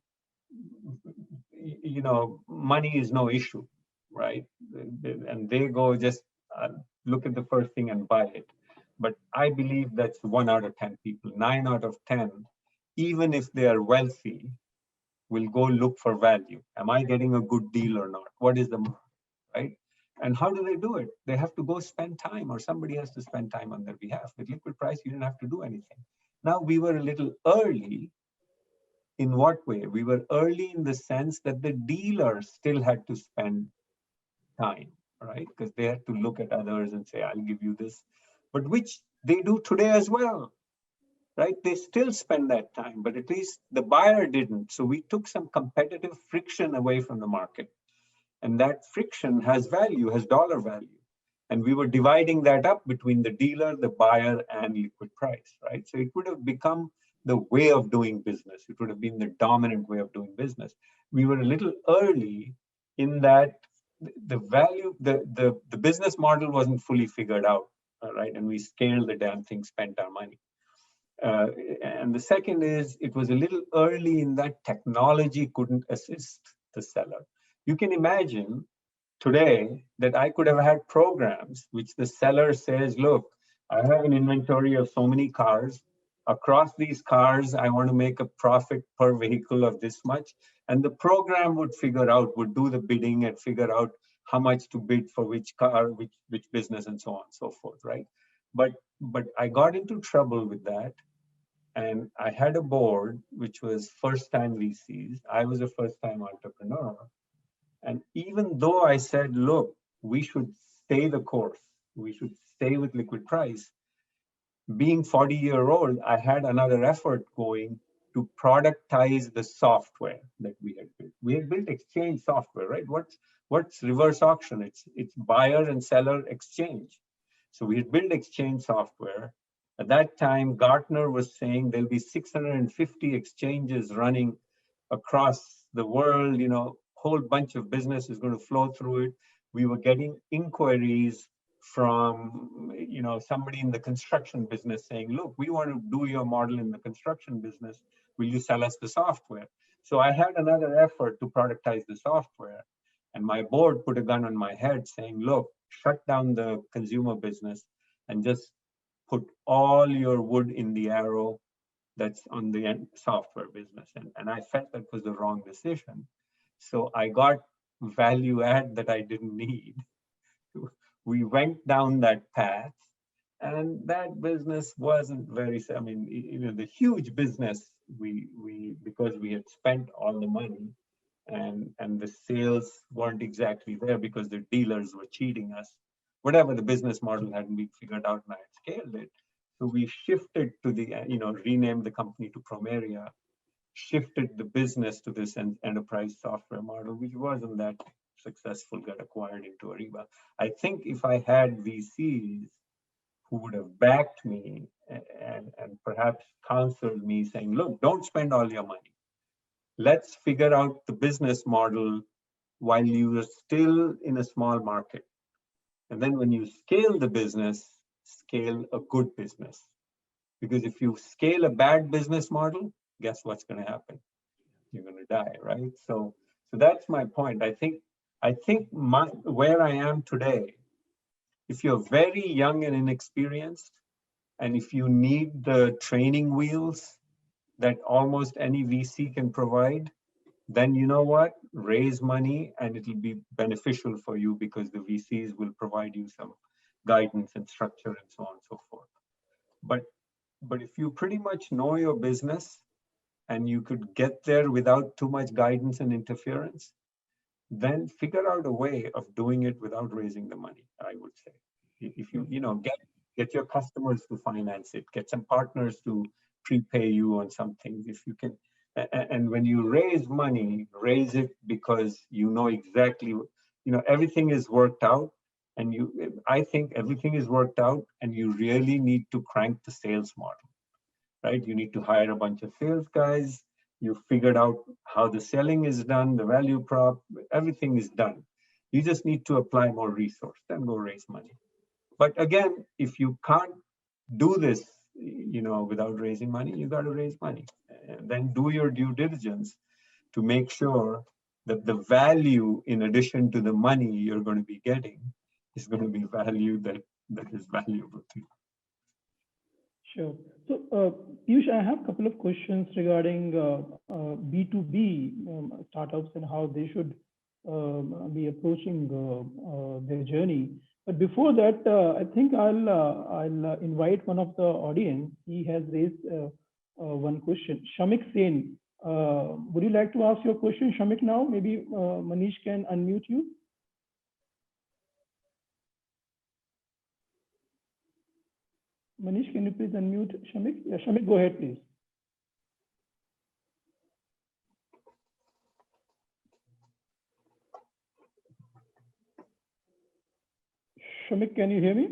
money is no issue, right? And they go just look at the first thing and buy it. But I believe that's 1 out of 10 people. 9 out of 10, even if they are wealthy, will go look for value. Am I getting a good deal or not? What is the market, right? And how do they do it? They have to go spend time, or somebody has to spend time on their behalf. With liquid price, you didn't have to do anything. Now, we were a little early. In what way? We were early in the sense that the dealer still had to spend time, right? Because they had to look at others and say, I'll give you this, but which they do today as well, right? They still spend that time, but at least the buyer didn't. So we took some competitive friction away from the market. And that friction has value, has dollar value. And we were dividing that up between the dealer, the buyer, and liquid price, right? So it would have become the way of doing business. It would have been the dominant way of doing business. We were a little early in that the value, the business model wasn't fully figured out, right? And we scaled the damn thing, spent our money. And the second is, it was a little early in that technology couldn't assist the seller. You can imagine today that I could have had programs which the seller says, look, I have an inventory of so many cars. Across these cars, I want to make a profit per vehicle of this much. And the program would figure out, would do the bidding and figure out how much to bid for which car, which business, and so on and so forth, right? But I got into trouble with that. And I had a board, which was first-time VCs. I was a first-time entrepreneur. And even though I said, look, we should stay the course, we should stay with liquid price, being 40-year-old, I had another effort going to productize the software that we had built. We had built exchange software, right? What's reverse auction? It's buyer and seller exchange. So we had built exchange software. At that time, Gartner was saying there'll be 650 exchanges running across the world, whole bunch of business is going to flow through it. We were getting inquiries from, somebody in the construction business saying, look, we want to do your model in the construction business. Will you sell us the software? So I had another effort to productize the software. And my board put a gun on my head saying, look, shut down the consumer business and just put all your wood in the arrow that's on the software business. And I felt that was the wrong decision. So I got value add that I didn't need. We went down that path, and that business wasn't very, the huge business, because we had spent all the money and the sales weren't exactly there because the dealers were cheating us. Whatever, the business model hadn't been figured out, and I had scaled it. So we shifted to renamed the company to Promeria, shifted the business to this enterprise software model, which wasn't that successful got acquired into Ariba. I think if I had VCs who would have backed me and perhaps counseled me saying, look, don't spend all your money. Let's figure out the business model while you are still in a small market. And then when you scale the business, scale a good business. Because if you scale a bad business model, guess what's going to happen? You're going to die, right? So that's my point. I think where I am today, if you're very young and inexperienced, and if you need the training wheels that almost any VC can provide, then you know what? Raise money and it'll be beneficial for you because the VCs will provide you some guidance and structure and so on and so forth. But if you pretty much know your business and you could get there without too much guidance and interference, then figure out a way of doing it without raising the money, I would say. If you get your customers to finance it, get some partners to prepay you on something. If you can, and when you raise money, raise it because you know exactly, everything is worked out. And I think everything is worked out, and you really need to crank the sales model, right? You need to hire a bunch of sales guys. You figured out how the selling is done, the value prop, everything is done. You just need to apply more resource, then go raise money. But again, if you can't do this, without raising money, you got to raise money. And then do your due diligence to make sure that the value, in addition to the money you're going to be getting, is going to be value that is valuable to you. Sure. So, Piyush, I have a couple of questions regarding B2B startups and how they should be approaching their journey. But before that, I think I'll invite one of the audience. He has raised one question. Shamik Sen, would you like to ask your question, Shamik, now? Maybe Manish can unmute you. Manish, can you please unmute Shamik? Yeah, Shamik, go ahead, please. Shamik, can you hear me?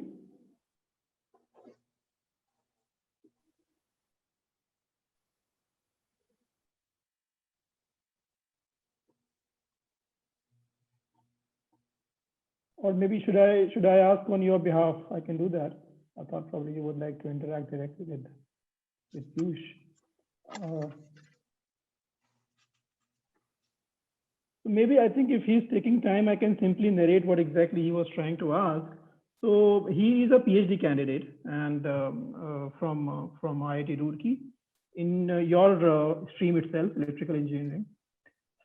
Or maybe should I ask on your behalf? I can do that. I thought probably you would like to interact directly with Piyush. Maybe I think if he's taking time, I can simply narrate what exactly he was trying to ask. So he is a PhD candidate and from IIT Roorkee in your stream itself, electrical engineering.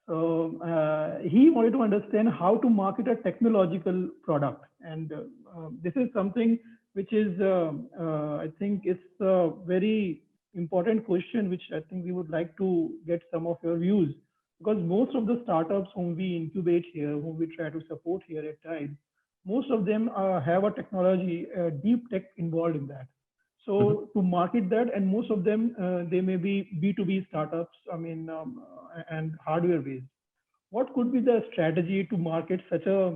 So he wanted to understand how to market a technological product, and this is something which is, I think, it's a very important question, which I think we would like to get some of your views, because most of the startups whom we incubate here, whom we try to support here at TIDES, most of them have a technology, deep tech involved in that. So to market that, and most of them, they may be B2B startups, and hardware based. What could be the strategy to market such a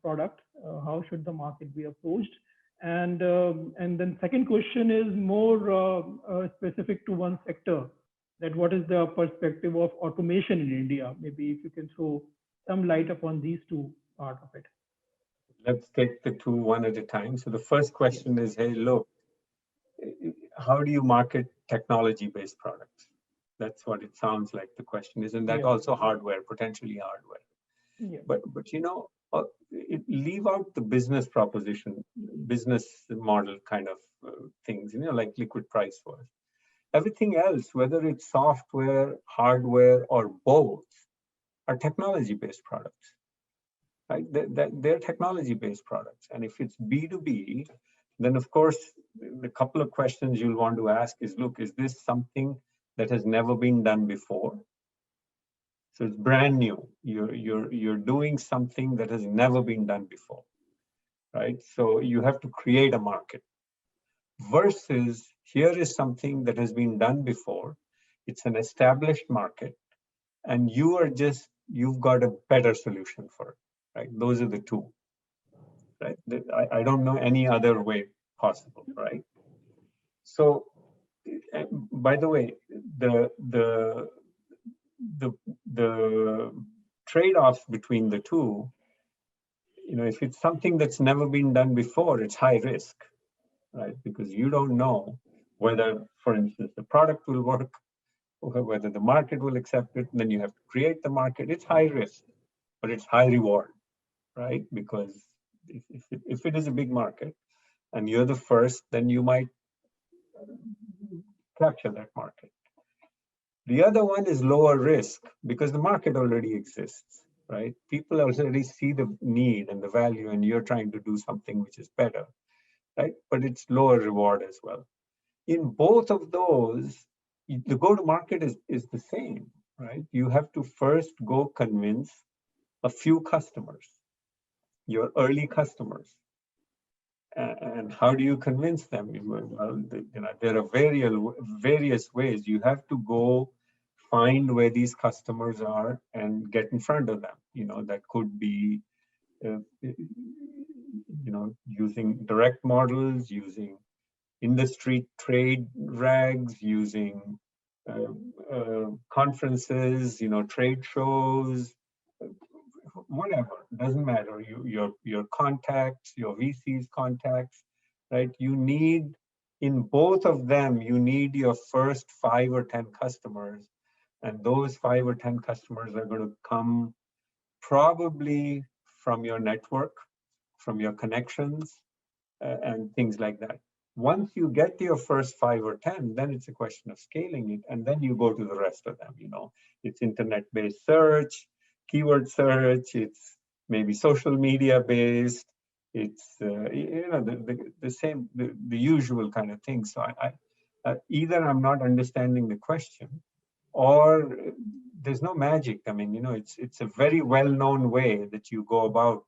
product? How should the market be approached? And then second question is more specific to one sector, that what is the perspective of automation in India? Maybe if you can throw some light upon these two parts of it. Let's take the two one at a time. So the first question is, hey, look, how do you market technology-based products? That's what it sounds like the question is. And that also hardware, potentially hardware. Yeah. But leave out the business proposition, business model kind of things, like liquid price was. Everything else, whether it's software, hardware, or both, are technology-based products. Right? They're technology-based products. And if it's B2B, then of course, the couple of questions you'll want to ask is, look, is this something that has never been done before? So it's brand new. You're doing something that has never been done before, right? So you have to create a market. Versus here is something that has been done before. It's an established market, and you've got a better solution for it. right? Those are the two, right? I don't know any other way possible, right? So, by the way, the trade-offs between the two, if it's something that's never been done before, it's high risk, right? Because you don't know whether, for instance, the product will work, or whether the market will accept it. And then you have to create the market. It's high risk, but it's high reward, right? Because if it is a big market and you're the first, then you might capture that market. The other one is lower risk because the market already exists, right? People already see the need and the value, and you're trying to do something which is better, right? But it's lower reward as well. In both of those, the go-to-market is the same, right? You have to first go convince a few customers, your early customers. And how do you convince them? Well, there are various ways. You have to go find where these customers are and get in front of them. That could be, using direct models, using industry trade rags, using conferences, trade shows, whatever, doesn't matter. Your contacts, your VC's contacts, right? In both of them, you need your first 5 or 10 customers. And those 5 or 10 customers are going to come probably from your network, from your connections, and things like that. Once you get your first 5 or 10, then it's a question of scaling it. And then you go to the rest of them. It's internet-based search, keyword search, it's maybe social media based, it's the same, the usual kind of thing. So either I'm not understanding the question, or there's no magic. I mean, it's a very well-known way that you go about.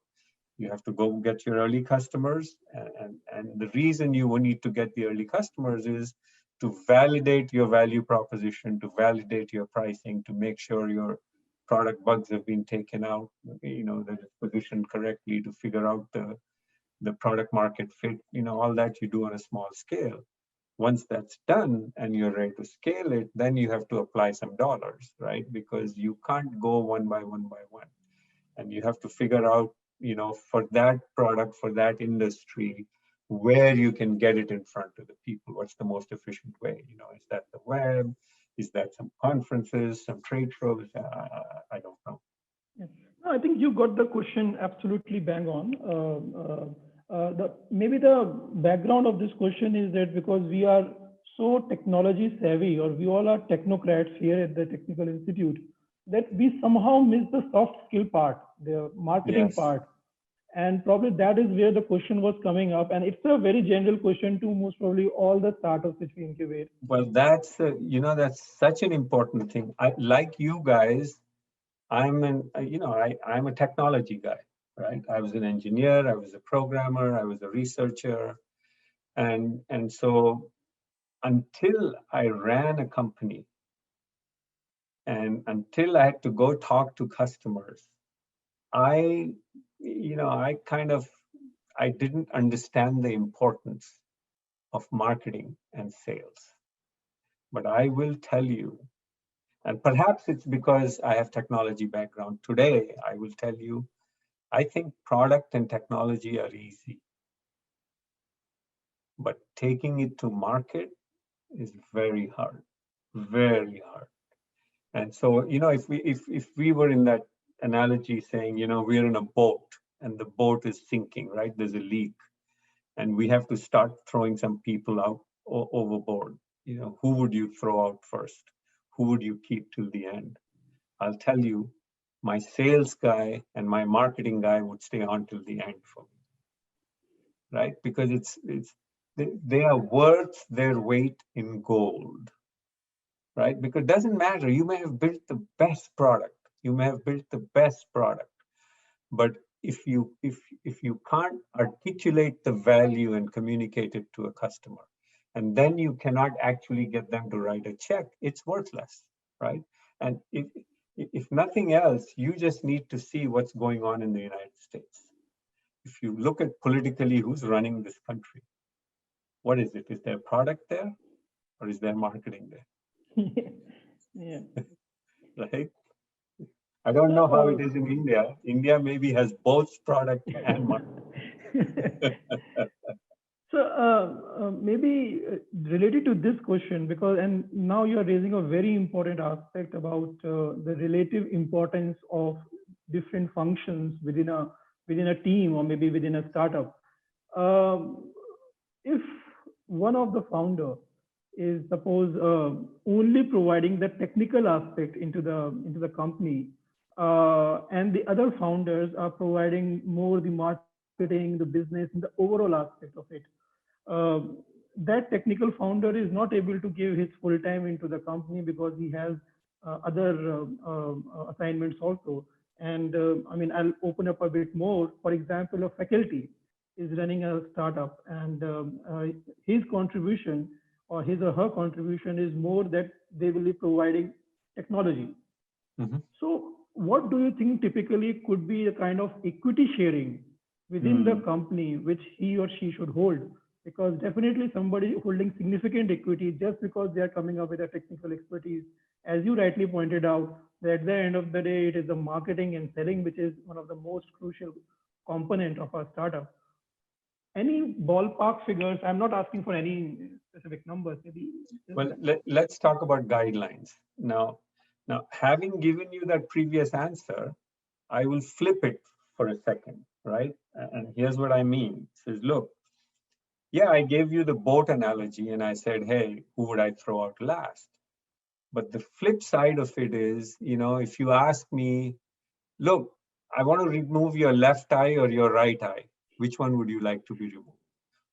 You have to go get your early customers, and the reason you will need to get the early customers is to validate your value proposition, to validate your pricing, to make sure your product bugs have been taken out, that it's positioned correctly, to figure out the product market fit, all that you do on a small scale. Once that's done and you're ready to scale it, then you have to apply some dollars, right? Because you can't go one by one. And you have to figure out, for that product, for that industry, where you can get it in front of the people. What's the most efficient way? Is that the web? Is that some conferences, some trade shows? I don't know. Yes. No, I think you got the question absolutely bang on. Maybe the background of this question is that because we are so technology savvy, or we all are technocrats here at the Technical Institute, that we somehow miss the soft skill part, the marketing part. And probably that is where the question was coming up. And it's a very general question to most probably all the startups which we incubate. Well, that's such an important thing. Like you guys, I'm a technology guy, right? I was an engineer, I was a programmer, I was a researcher. And so until I ran a company, and until I had to go talk to customers, I didn't understand the importance of marketing and sales. But I will tell you, and perhaps it's because I have technology background today, I will tell you, I think product and technology are easy. But taking it to market is very hard, very hard. And so, if we were in that analogy saying, we're in a boat and the boat is sinking, right? There's a leak and we have to start throwing some people out overboard. Who would you throw out first? Who would you keep till the end? I'll tell you, my sales guy and my marketing guy would stay on till the end for me, right? Because they are worth their weight in gold, right? Because it doesn't matter. You may have built the best product. You may have built the best product, but if you can't articulate the value and communicate it to a customer, and then you cannot actually get them to write a check, it's worthless, right? And If nothing else, you just need to see what's going on in the United States. If you look at politically who's running this country, what is it? Is there product there or is there marketing there? Yeah. Right? I don't know how it is in India. India maybe has both product and marketing. So maybe related to this question, because and now you are raising a very important aspect about the relative importance of different functions within a team or maybe within a startup. If one of the founder is suppose only providing the technical aspect into the company, and the other founders are providing more the marketing, the business, and the overall aspect of it. Uh, that technical founder is not able to give his full time into the company because he has other assignments also. And I mean, I'll open up a bit more. For example, a faculty is running a startup, and his contribution or his or her contribution is more that they will be providing technology. Mhm. So, what do you think typically could be a kind of equity sharing within the company which he or she should hold? Because definitely somebody holding significant equity just because they are coming up with a technical expertise, as you rightly pointed out, that at the end of the day, it is the marketing and selling which is one of the most crucial component of a startup. Any ballpark figures? I'm not asking for any specific numbers. Maybe Well, let's talk about guidelines. Now, having given you that previous answer, I will flip it for a second, right? And here's what I mean. It says, look, yeah, I gave you the boat analogy and I said, hey, who would I throw out last? But the flip side of it is, if you ask me, look, I want to remove your left eye or your right eye, which one would you like to be removed?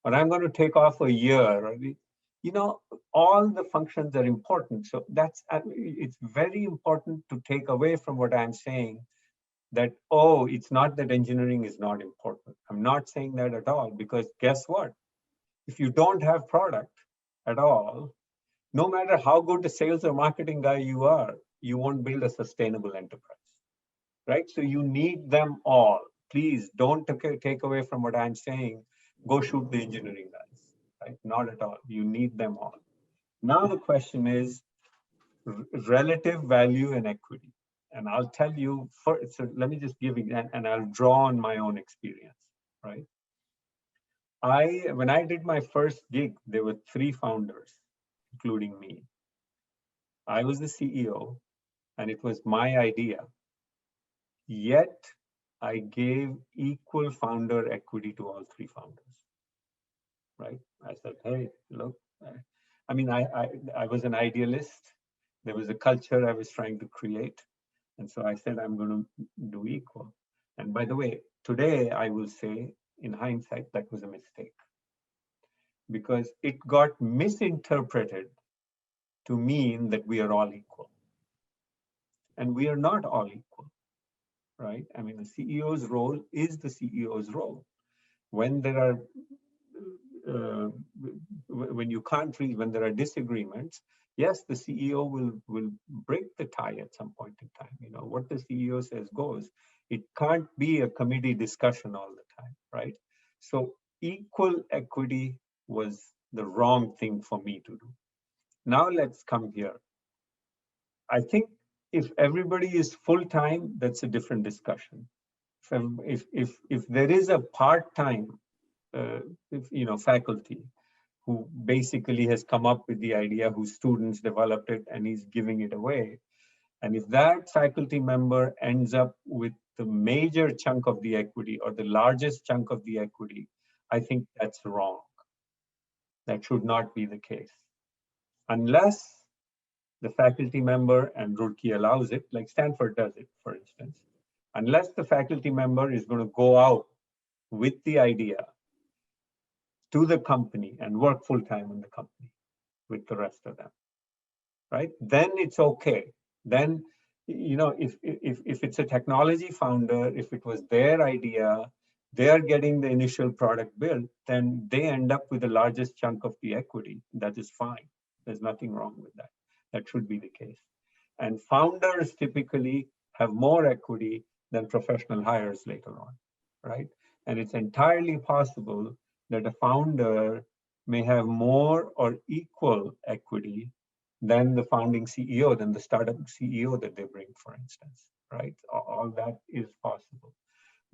Or I'm going to take off a ear. All the functions are important. So it's very important to take away from what I'm saying that, oh, it's not that engineering is not important. I'm not saying that at all, because guess what? If you don't have product at all, no matter how good a sales or marketing guy you are, you won't build a sustainable enterprise, right? So you need them all. Please don't take away from what I'm saying. Go shoot the engineering guys, right? Not at all. You need them all. Now the question is relative value and equity. And I'll tell you, so let me just give you, and I'll draw on my own experience, right? When I did my first gig, there were 3 founders, including me. I was the CEO, and it was my idea. Yet, I gave equal founder equity to all 3 founders, right? I said, hey, look, I was an idealist. There was a culture I was trying to create. And so I said, I'm going to do equal. And by the way, today I will say, in hindsight, that was a mistake, because it got misinterpreted to mean that we are all equal. And we are not all equal, right? I mean, the CEO's role is the CEO's role. When there are, when you can't reach, when there are disagreements, yes, the CEO will break the tie at some point in time. What the CEO says goes. It can't be a committee discussion all the time, right? So equal equity was the wrong thing for me to do. Now let's come here. I think if everybody is full-time, that's a different discussion. If there is a part-time faculty who basically has come up with the idea, whose students developed it and he's giving it away, and if that faculty member ends up with the major chunk of the equity or the largest chunk of the equity, I think that's wrong. That should not be the case. Unless the faculty member, and Roorkee allows it, like Stanford does it, for instance, unless the faculty member is going to go out with the idea to the company and work full-time in the company with the rest of them, right? Then it's okay. Then, if it's a technology founder, if it was their idea, they're getting the initial product built, then they end up with the largest chunk of the equity. That is fine. There's nothing wrong with that. That should be the case. And founders typically have more equity than professional hires later on, right? And it's entirely possible that a founder may have more or equal equity than the founding CEO, than the startup CEO that they bring, for instance, right? All that is possible.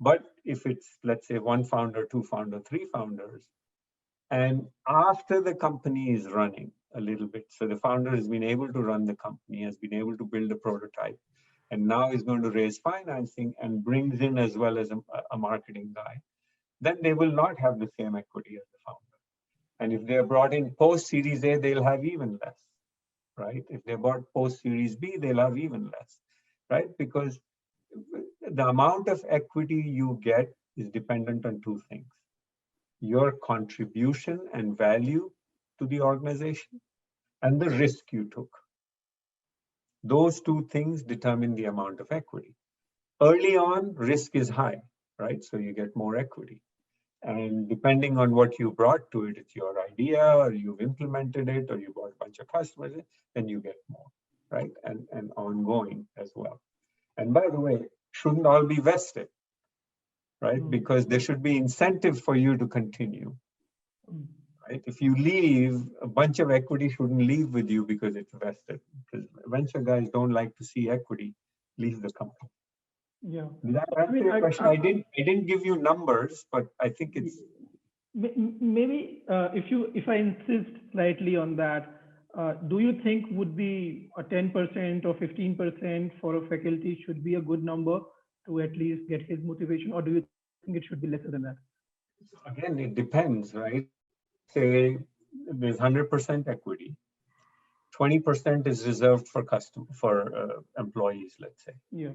But if it's, let's say, one founder, two founder, three founders, and after the company is running a little bit, so the founder has been able to run the company, has been able to build a prototype, and now is going to raise financing and brings in as well as a marketing guy, then they will not have the same equity as the founder. And if they're brought in post Series A, they'll have even less, right? If they're bought post Series B, they'll have even less, right? Because the amount of equity you get is dependent on two things: your contribution and value to the organization and the risk you took. Those two things determine the amount of equity. Early on, risk is high, right? So you get more equity. And depending on what you brought to it, it's your idea, or you've implemented it, or you brought a bunch of customers, then you get more, right? And ongoing as well. And by the way, shouldn't all be vested, right? Because there should be incentive for you to continue, right? If you leave, a bunch of equity shouldn't leave with you because it's vested. Because venture guys don't like to see equity leave the company. Yeah. Did that answer your question? I didn't give you numbers, but I think it's maybe if I insist slightly on that, do you think would be a 10% or 15% for a faculty should be a good number to at least get his motivation, or do you think it should be lesser than that? again, it depends, right? Say there's 100% equity, 20% is reserved for employees, let's say, Yeah.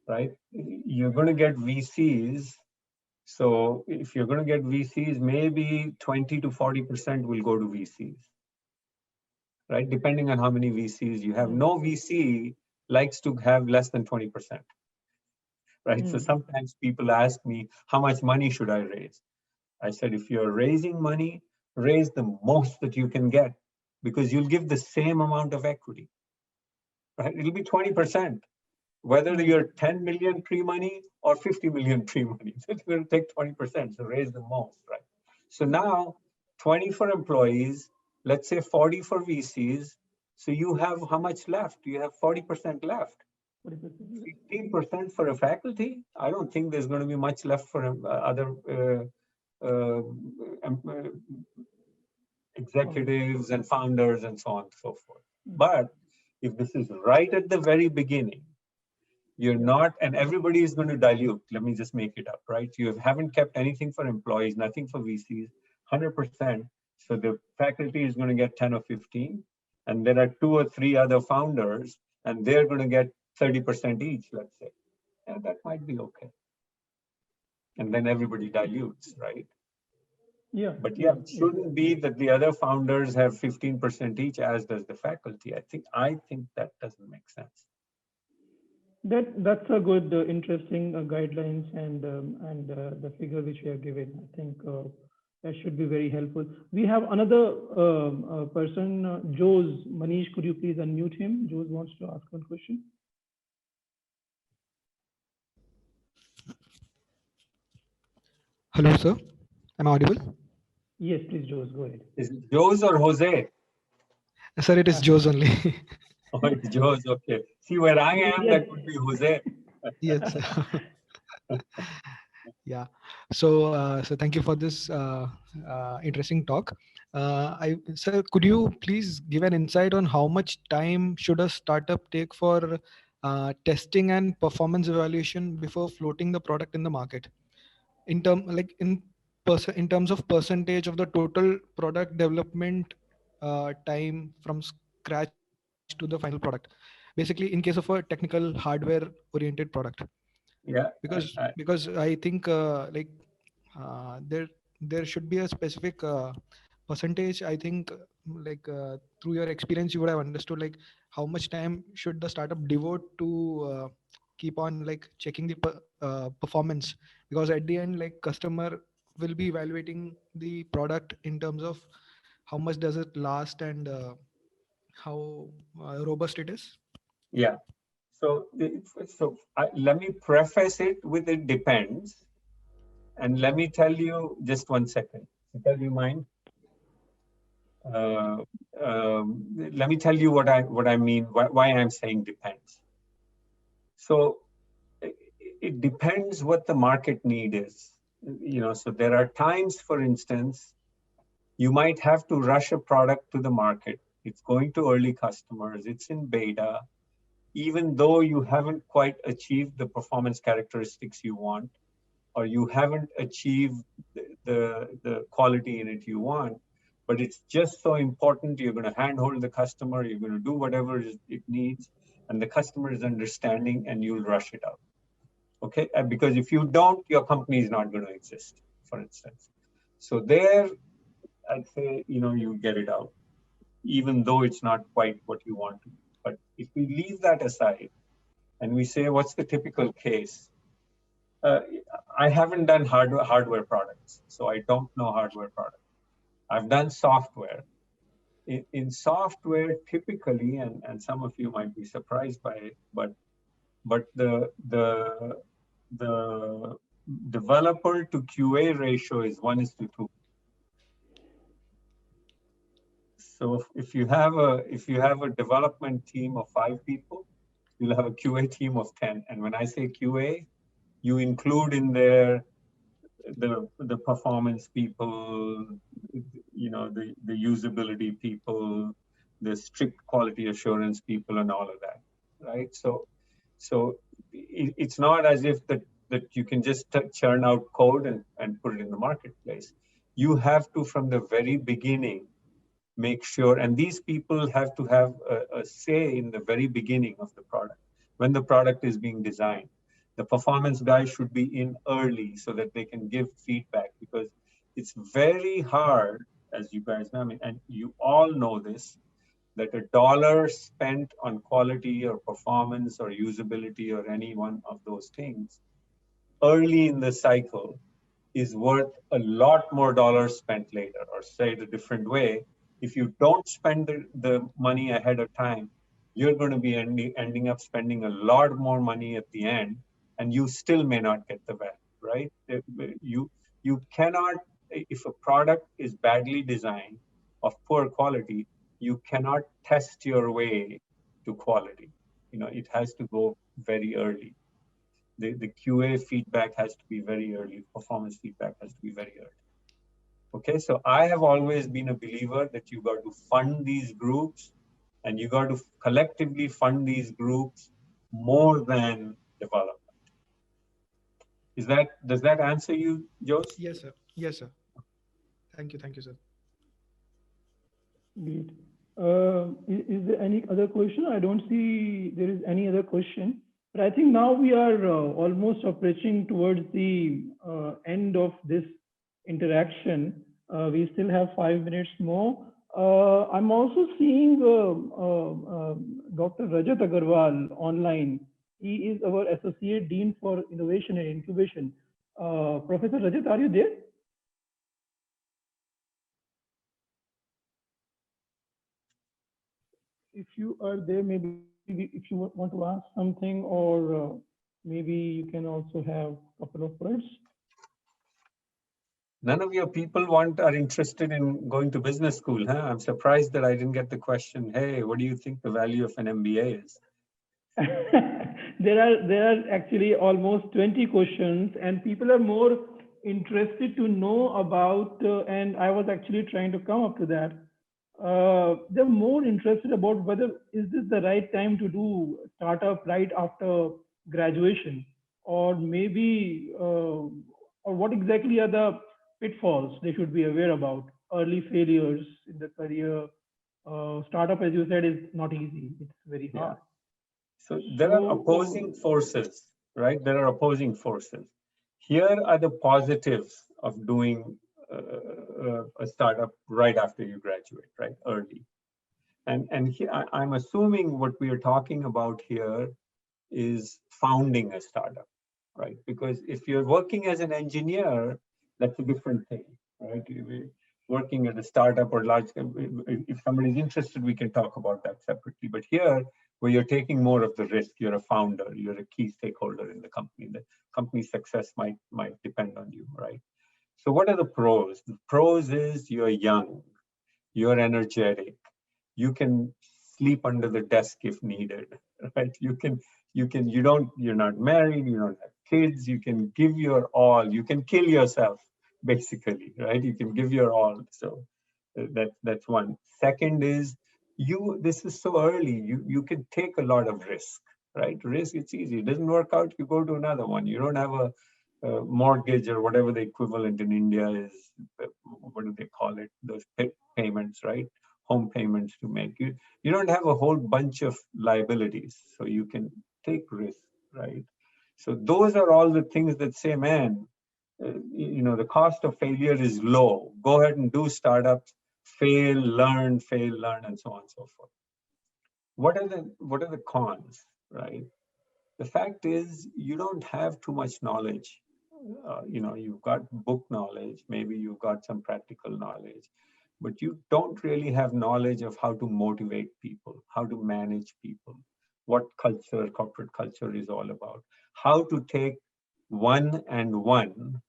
right? You're going to get VCs. So if you're going to get VCs, maybe 20 to 40% will go to VCs, right? Depending on how many VCs you have. No VC likes to have less than 20%, right? So sometimes people ask me, how much money should I raise? I said, if you're raising money, raise the most that you can get, because you'll give the same amount of equity, right? It'll be 20%, whether you're 10 million pre-money or 50 million pre-money. It's going to take 20%, so raise the most, right? So now 20 for employees, let's say 40 for VCs. So you have how much left? You have 40% left. 15% for a faculty. I don't think there's going to be much left for other executives and founders and so on and so forth. But if this is right at the very beginning, you're not, and everybody is going to dilute. Let me just make it up, right? You haven't kept anything for employees, nothing for VCs, 100%. So the faculty is going to get 10 or 15, and there are 2 or 3 other founders, and they're going to get 30% each, let's say. And that might be okay. And then everybody dilutes, right? Yeah. But yeah, it shouldn't be that the other founders have 15% each, as does the faculty. I think that doesn't make sense. That's a good, interesting guidelines and the figure which you have given. I think that should be very helpful. We have another person, Jose Manish. Could you please unmute him? Jose wants to ask one question. Hello, sir. Am I audible? Yes, please, Jose, go ahead. Is it Jose or Jose? Sir, it is Jose only. Oh, it's Jose, okay. See, where I am, that would be Jose. Yes. Yeah. So thank you for this interesting talk. Sir, could you please give an insight on how much time should a startup take for testing and performance evaluation before floating the product in the market? In terms of percentage of the total product development time from scratch to the final product, basically in case of a technical hardware oriented product. Yeah. Because I think there should be a specific percentage. I think through your experience you would have understood like how much time should the startup devote to keep on like checking the performance, because at the end like customer will be evaluating the product in terms of how much does it last and how robust it is. Yeah. So, let me preface it with it depends. And let me tell you, just 1 second. Tell you mind. Uh, Let me tell you what I mean, why I'm saying depends. So it depends what the market need is. So there are times, for instance, you might have to rush a product to the market. It's going to early customers. It's in beta. Even though you haven't quite achieved the performance characteristics you want, or you haven't achieved the quality in it you want, but it's just so important, you're going to handhold the customer, you're going to do whatever it needs, and the customer is understanding, and you'll rush it out. Okay? Because if you don't, your company is not going to exist, for instance. So there, I'd say, you get it out, even though it's not quite what you want to be. But if we leave that aside and we say, what's the typical case? I haven't done hardware products, so I don't know hardware products. I've done software. In software, typically, and some of you might be surprised by it, but the developer to QA ratio is 1:2. So if you have a development team of 5 people, you'll have a QA team of 10. And when I say QA, you include in there the performance people, the usability people, the strict quality assurance people, and all of that, right? So it's not as if that you can just churn out code and put it in the marketplace. You have to, from the very beginning, make sure, and these people have to have a say in the very beginning of the product, when the product is being designed. The performance guys should be in early so that they can give feedback, because it's very hard, as you guys know, and you all know this, that $1 spent on quality or performance or usability or any one of those things early in the cycle is worth a lot more dollars spent later. Or say it a different way, if you don't spend the money ahead of time, you're going to be ending up spending a lot more money at the end, and you still may not get the value, right? You cannot, if a product is badly designed, of poor quality, you cannot test your way to quality. It has to go very early. The QA feedback has to be very early. Performance feedback has to be very early. Okay, so I have always been a believer that you got to fund these groups, and you got to collectively fund these groups more than development. Does that answer you, Jose? Yes, sir. Yes, sir. Thank you, sir. Great. Is there any other question? I don't see there is any other question. But I think now we are almost approaching towards the end of this interaction. We still have 5 minutes more. I'm also seeing Dr. Rajat Agarwal online. He is our Associate Dean for Innovation and Incubation. Professor Rajat, are you there? If you are there, maybe if you want to ask something, or maybe you can also have a couple of words. None of your people are interested in going to business school, huh? I'm surprised that I didn't get the question, hey, what do you think the value of an MBA is? There are actually almost 20 questions, and people are more interested to know about, and I was actually trying to come up to that. They're more interested about whether is this the right time to do startup right after graduation, or maybe, or what exactly are the pitfalls they should be aware about, early failures in the career. Startup, as you said, is not easy. It's very hard. So there are opposing forces, right? There are opposing forces. Here are the positives of doing a startup right after you graduate, right? Early. And here, I'm assuming what we are talking about here is founding a startup, right? Because if you're working as an engineer, that's a different thing, right? Working at a startup or large, if somebody's interested, we can talk about that separately. But here, where you're taking more of the risk. You're a founder, you're a key stakeholder in the company. The company's success might depend on you, right? So what are the pros? The pros is you're young, you're energetic, you can sleep under the desk if needed, right? You're not married, you don't have kids, you can give your all, you can kill yourself, basically, right? You can give your all. So that's one. Second is this is so early, you can take a lot of risk, right? Risk, it's easy. It doesn't work out, you go to another one. You don't have a mortgage or whatever the equivalent in India is. What do they call it? Those payments, right? Home payments to make. You don't have a whole bunch of liabilities, so you can take risk, right? So those are all the things that say, man, the cost of failure is low. Go ahead and do startups, fail, learn, and so on and so forth. What are the cons, right? The fact is, you don't have too much knowledge. You've got book knowledge, maybe you've got some practical knowledge, but you don't really have knowledge of how to motivate people, how to manage people, what corporate culture is all about, how to take 1 and 1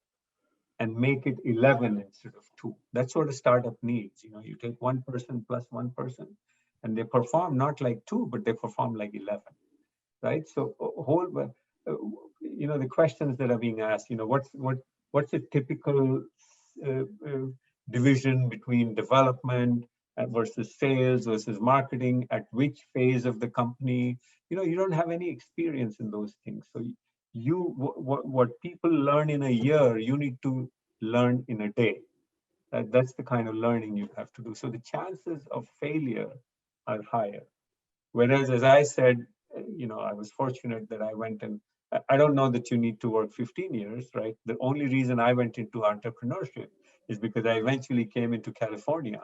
and make it 11 instead of 2. That's what a startup needs. You take one person plus one person, and they perform not like 2, but they perform like 11. Right? So the questions that are being asked, what's a typical uh, uh, division between development versus sales versus marketing, at which phase of the company? You don't have any experience in those things. So what people learn in a year, you need to learn in a day. That's the kind of learning you have to do. So the chances of failure are higher. Whereas, as I said, I was fortunate that I went and I don't know that you need to work 15 years, right? The only reason I went into entrepreneurship is because I eventually came into California.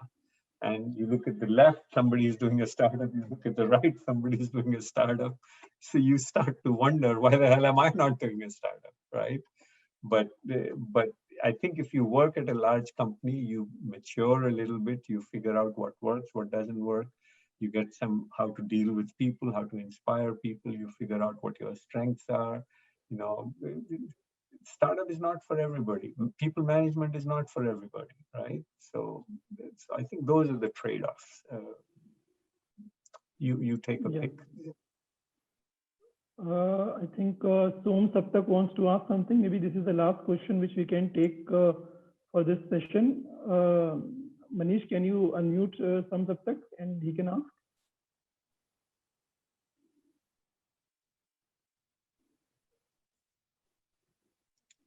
And you look at the left, somebody is doing a startup. You look at the right, somebody is doing a startup. So you start to wonder, why the hell am I not doing a startup, right? But I think if you work at a large company, you mature a little bit, you figure out what works, what doesn't work. You get how to deal with people, how to inspire people. You figure out what your strengths are. Startup is not for everybody. People management is not for everybody, right? So I think those are the trade-offs. You take a pick. I think Som Saptak wants to ask something. Maybe this is the last question which we can take for this session. Manish, can you unmute Som Saptak and he can ask?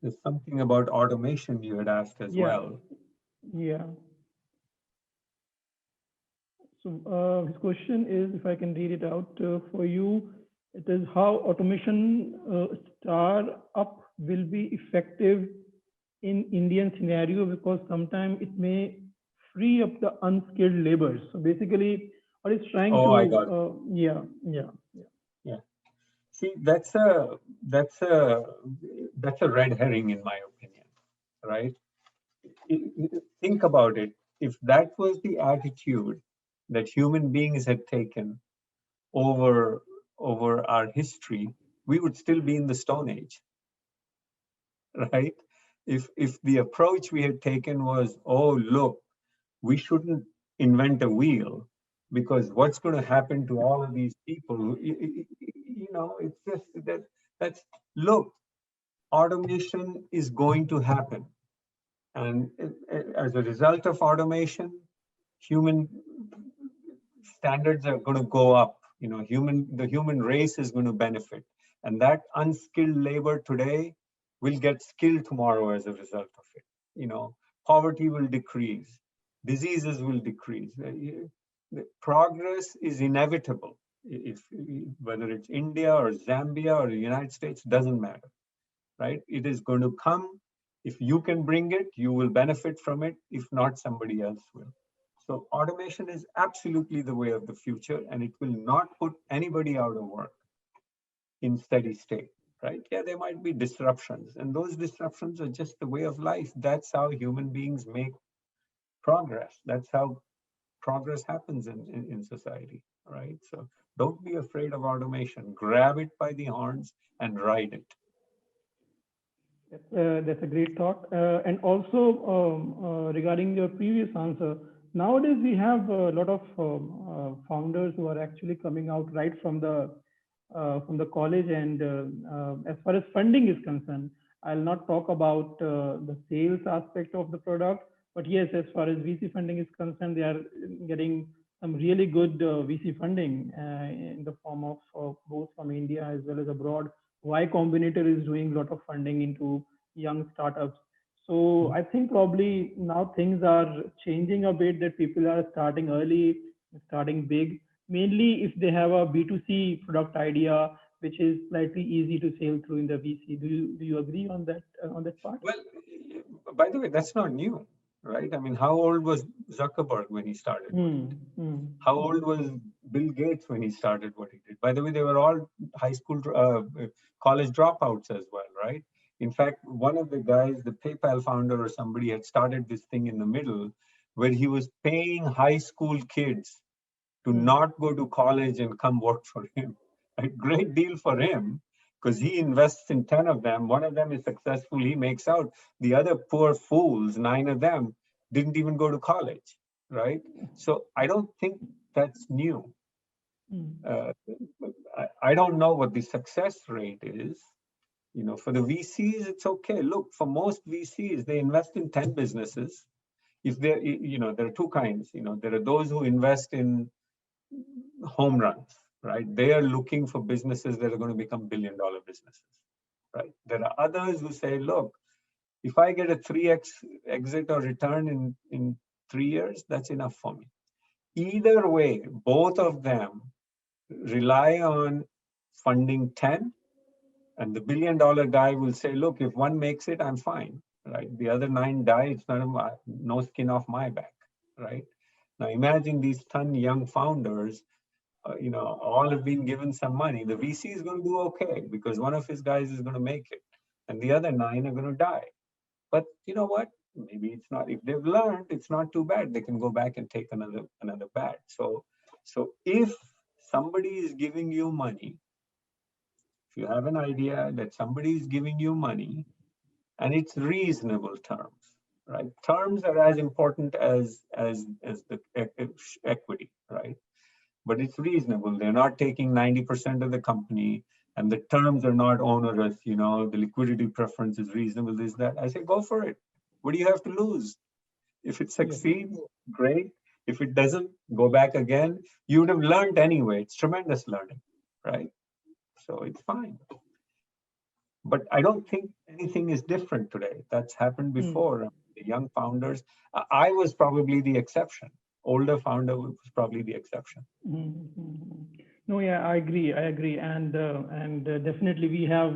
There's something about automation you had asked as well. Yeah. So his question is, if I can read it out for you, it is how automation startup will be effective in Indian scenario, because sometimes it may free up the unskilled labor. So basically, what it's trying to, I got it. Yeah. See, that's a red herring in my opinion, right? Think about it. If that was the attitude that human beings had taken over our history, we would still be in the Stone Age, right? If the approach we had taken was, oh look, we shouldn't invent a wheel, because what's going to happen to all of these people? It's just that's look, automation is going to happen, and as a result of automation, human standards are going to go up. The human race is going to benefit, and that unskilled labor today will get skilled tomorrow as a result of it. Poverty will decrease, diseases will decrease. The progress is inevitable. If whether it's India or Zambia or the United States, doesn't matter, right? It is going to come. If you can bring it, you will benefit from it. If not, somebody else will. So automation is absolutely the way of the future, and it will not put anybody out of work in steady state, right? Yeah, there might be disruptions, and those disruptions are just the way of life. That's how human beings make progress. That's how progress happens in society, right? So Don't be afraid of automation. Grab it by the horns and ride it. That's a great thought. And also, regarding your previous answer, nowadays we have a lot of founders who are actually coming out right from the college. And as far as funding is concerned, I'll not talk about the sales aspect of the product, but yes, as far as VC funding is concerned, they are getting some really good VC funding in the form of both from India as well as abroad. Y Combinator is doing a lot of funding into young startups. So I think probably now things are changing a bit, that people are starting early, starting big, mainly if they have a B2C product idea, which is slightly easy to sail through in the VC. Do you agree on that part? Well, by the way, that's not new, right? I mean, how old was Zuckerberg when he started? How old was Bill Gates when he started what he did? By the way, they were all high school, college dropouts as well, right? In fact, one of the guys, the PayPal founder or somebody, had started this thing in the middle where he was paying high school kids to not go to college and come work for him. A great deal for him, because he invests in 10 of them. One of them is successful, he makes out. The other poor fools, 9 of them, didn't even go to college, right? So I don't think that's new. I don't know what the success rate is. You know, for the VCs, it's okay. Look, for most VCs, they invest in 10 businesses. If they're, you know, there are two kinds. You know, there are those who invest in home runs, right? They are looking for businesses that are going to become billion-dollar businesses, right? There are others who say, look, if I get a 3x exit or return in 3 years, that's enough for me. Either way, both of them rely on funding 10, and the billion-dollar guy will say, look, if one makes it, I'm fine, right? The other 9 die, it's no skin off my back, right? Now imagine these 10 young founders, you know, all have been given some money. The VC is going to do okay because one of his guys is going to make it, and the other 9 are going to die. But you know what? Maybe it's not. If they've learned, it's not too bad. They can go back and take another bat. So if somebody is giving you money, if you have an idea that somebody is giving you money, and it's reasonable terms, right? Terms are as important as the equity, right? But it's reasonable. They're not taking 90% of the company, and the terms are not onerous. You know, the liquidity preference is reasonable. This, that. I say, go for it. What do you have to lose? If it succeeds, great. If it doesn't, go back again. You would have learned anyway. It's tremendous learning, right? So it's fine. But I don't think anything is different today. That's happened before. The young founders, I was probably the exception. Older founder was probably the exception. No, yeah, I agree, and definitely we have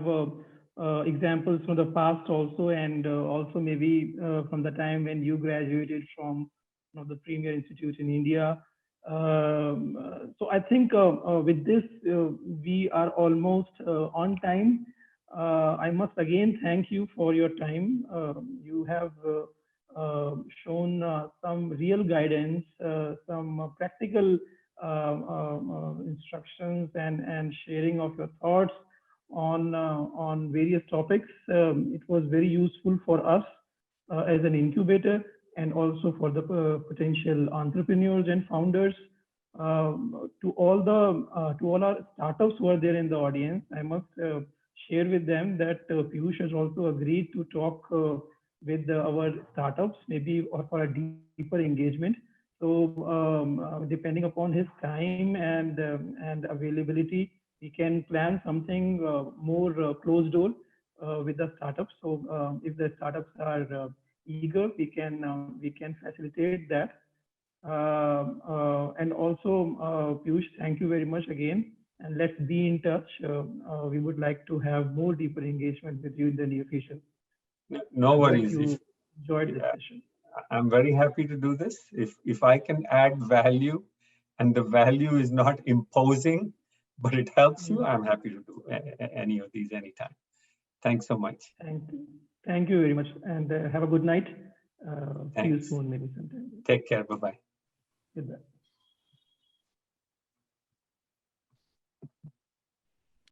examples from the past also, and also maybe from the time when you graduated from one of the premier institutes in India. So I think with this we are almost on time. I must again thank you for your time. You have shown some real guidance, some practical instructions, and sharing of your thoughts on various topics. It was very useful for us as an incubator, and also for the potential entrepreneurs and founders. To all our startups who are there in the audience, I must share with them that Piyush has also agreed to talk with our startups, maybe for a deeper engagement. So depending upon his time and availability, we can plan something more closed door with the startups. So if the startups are eager, we can facilitate that. And also, Piyush, thank you very much again. And let's be in touch. We would like to have more deeper engagement with you in the near future. No worries. You enjoyed this session. I'm very happy to do this. If I can add value, and the value is not imposing, but it helps you, I'm happy to do any of these anytime. Thanks so much. Thank you very much, and have a good night. See you Thanks. soon, maybe sometime. Take care. Bye-bye. Goodbye.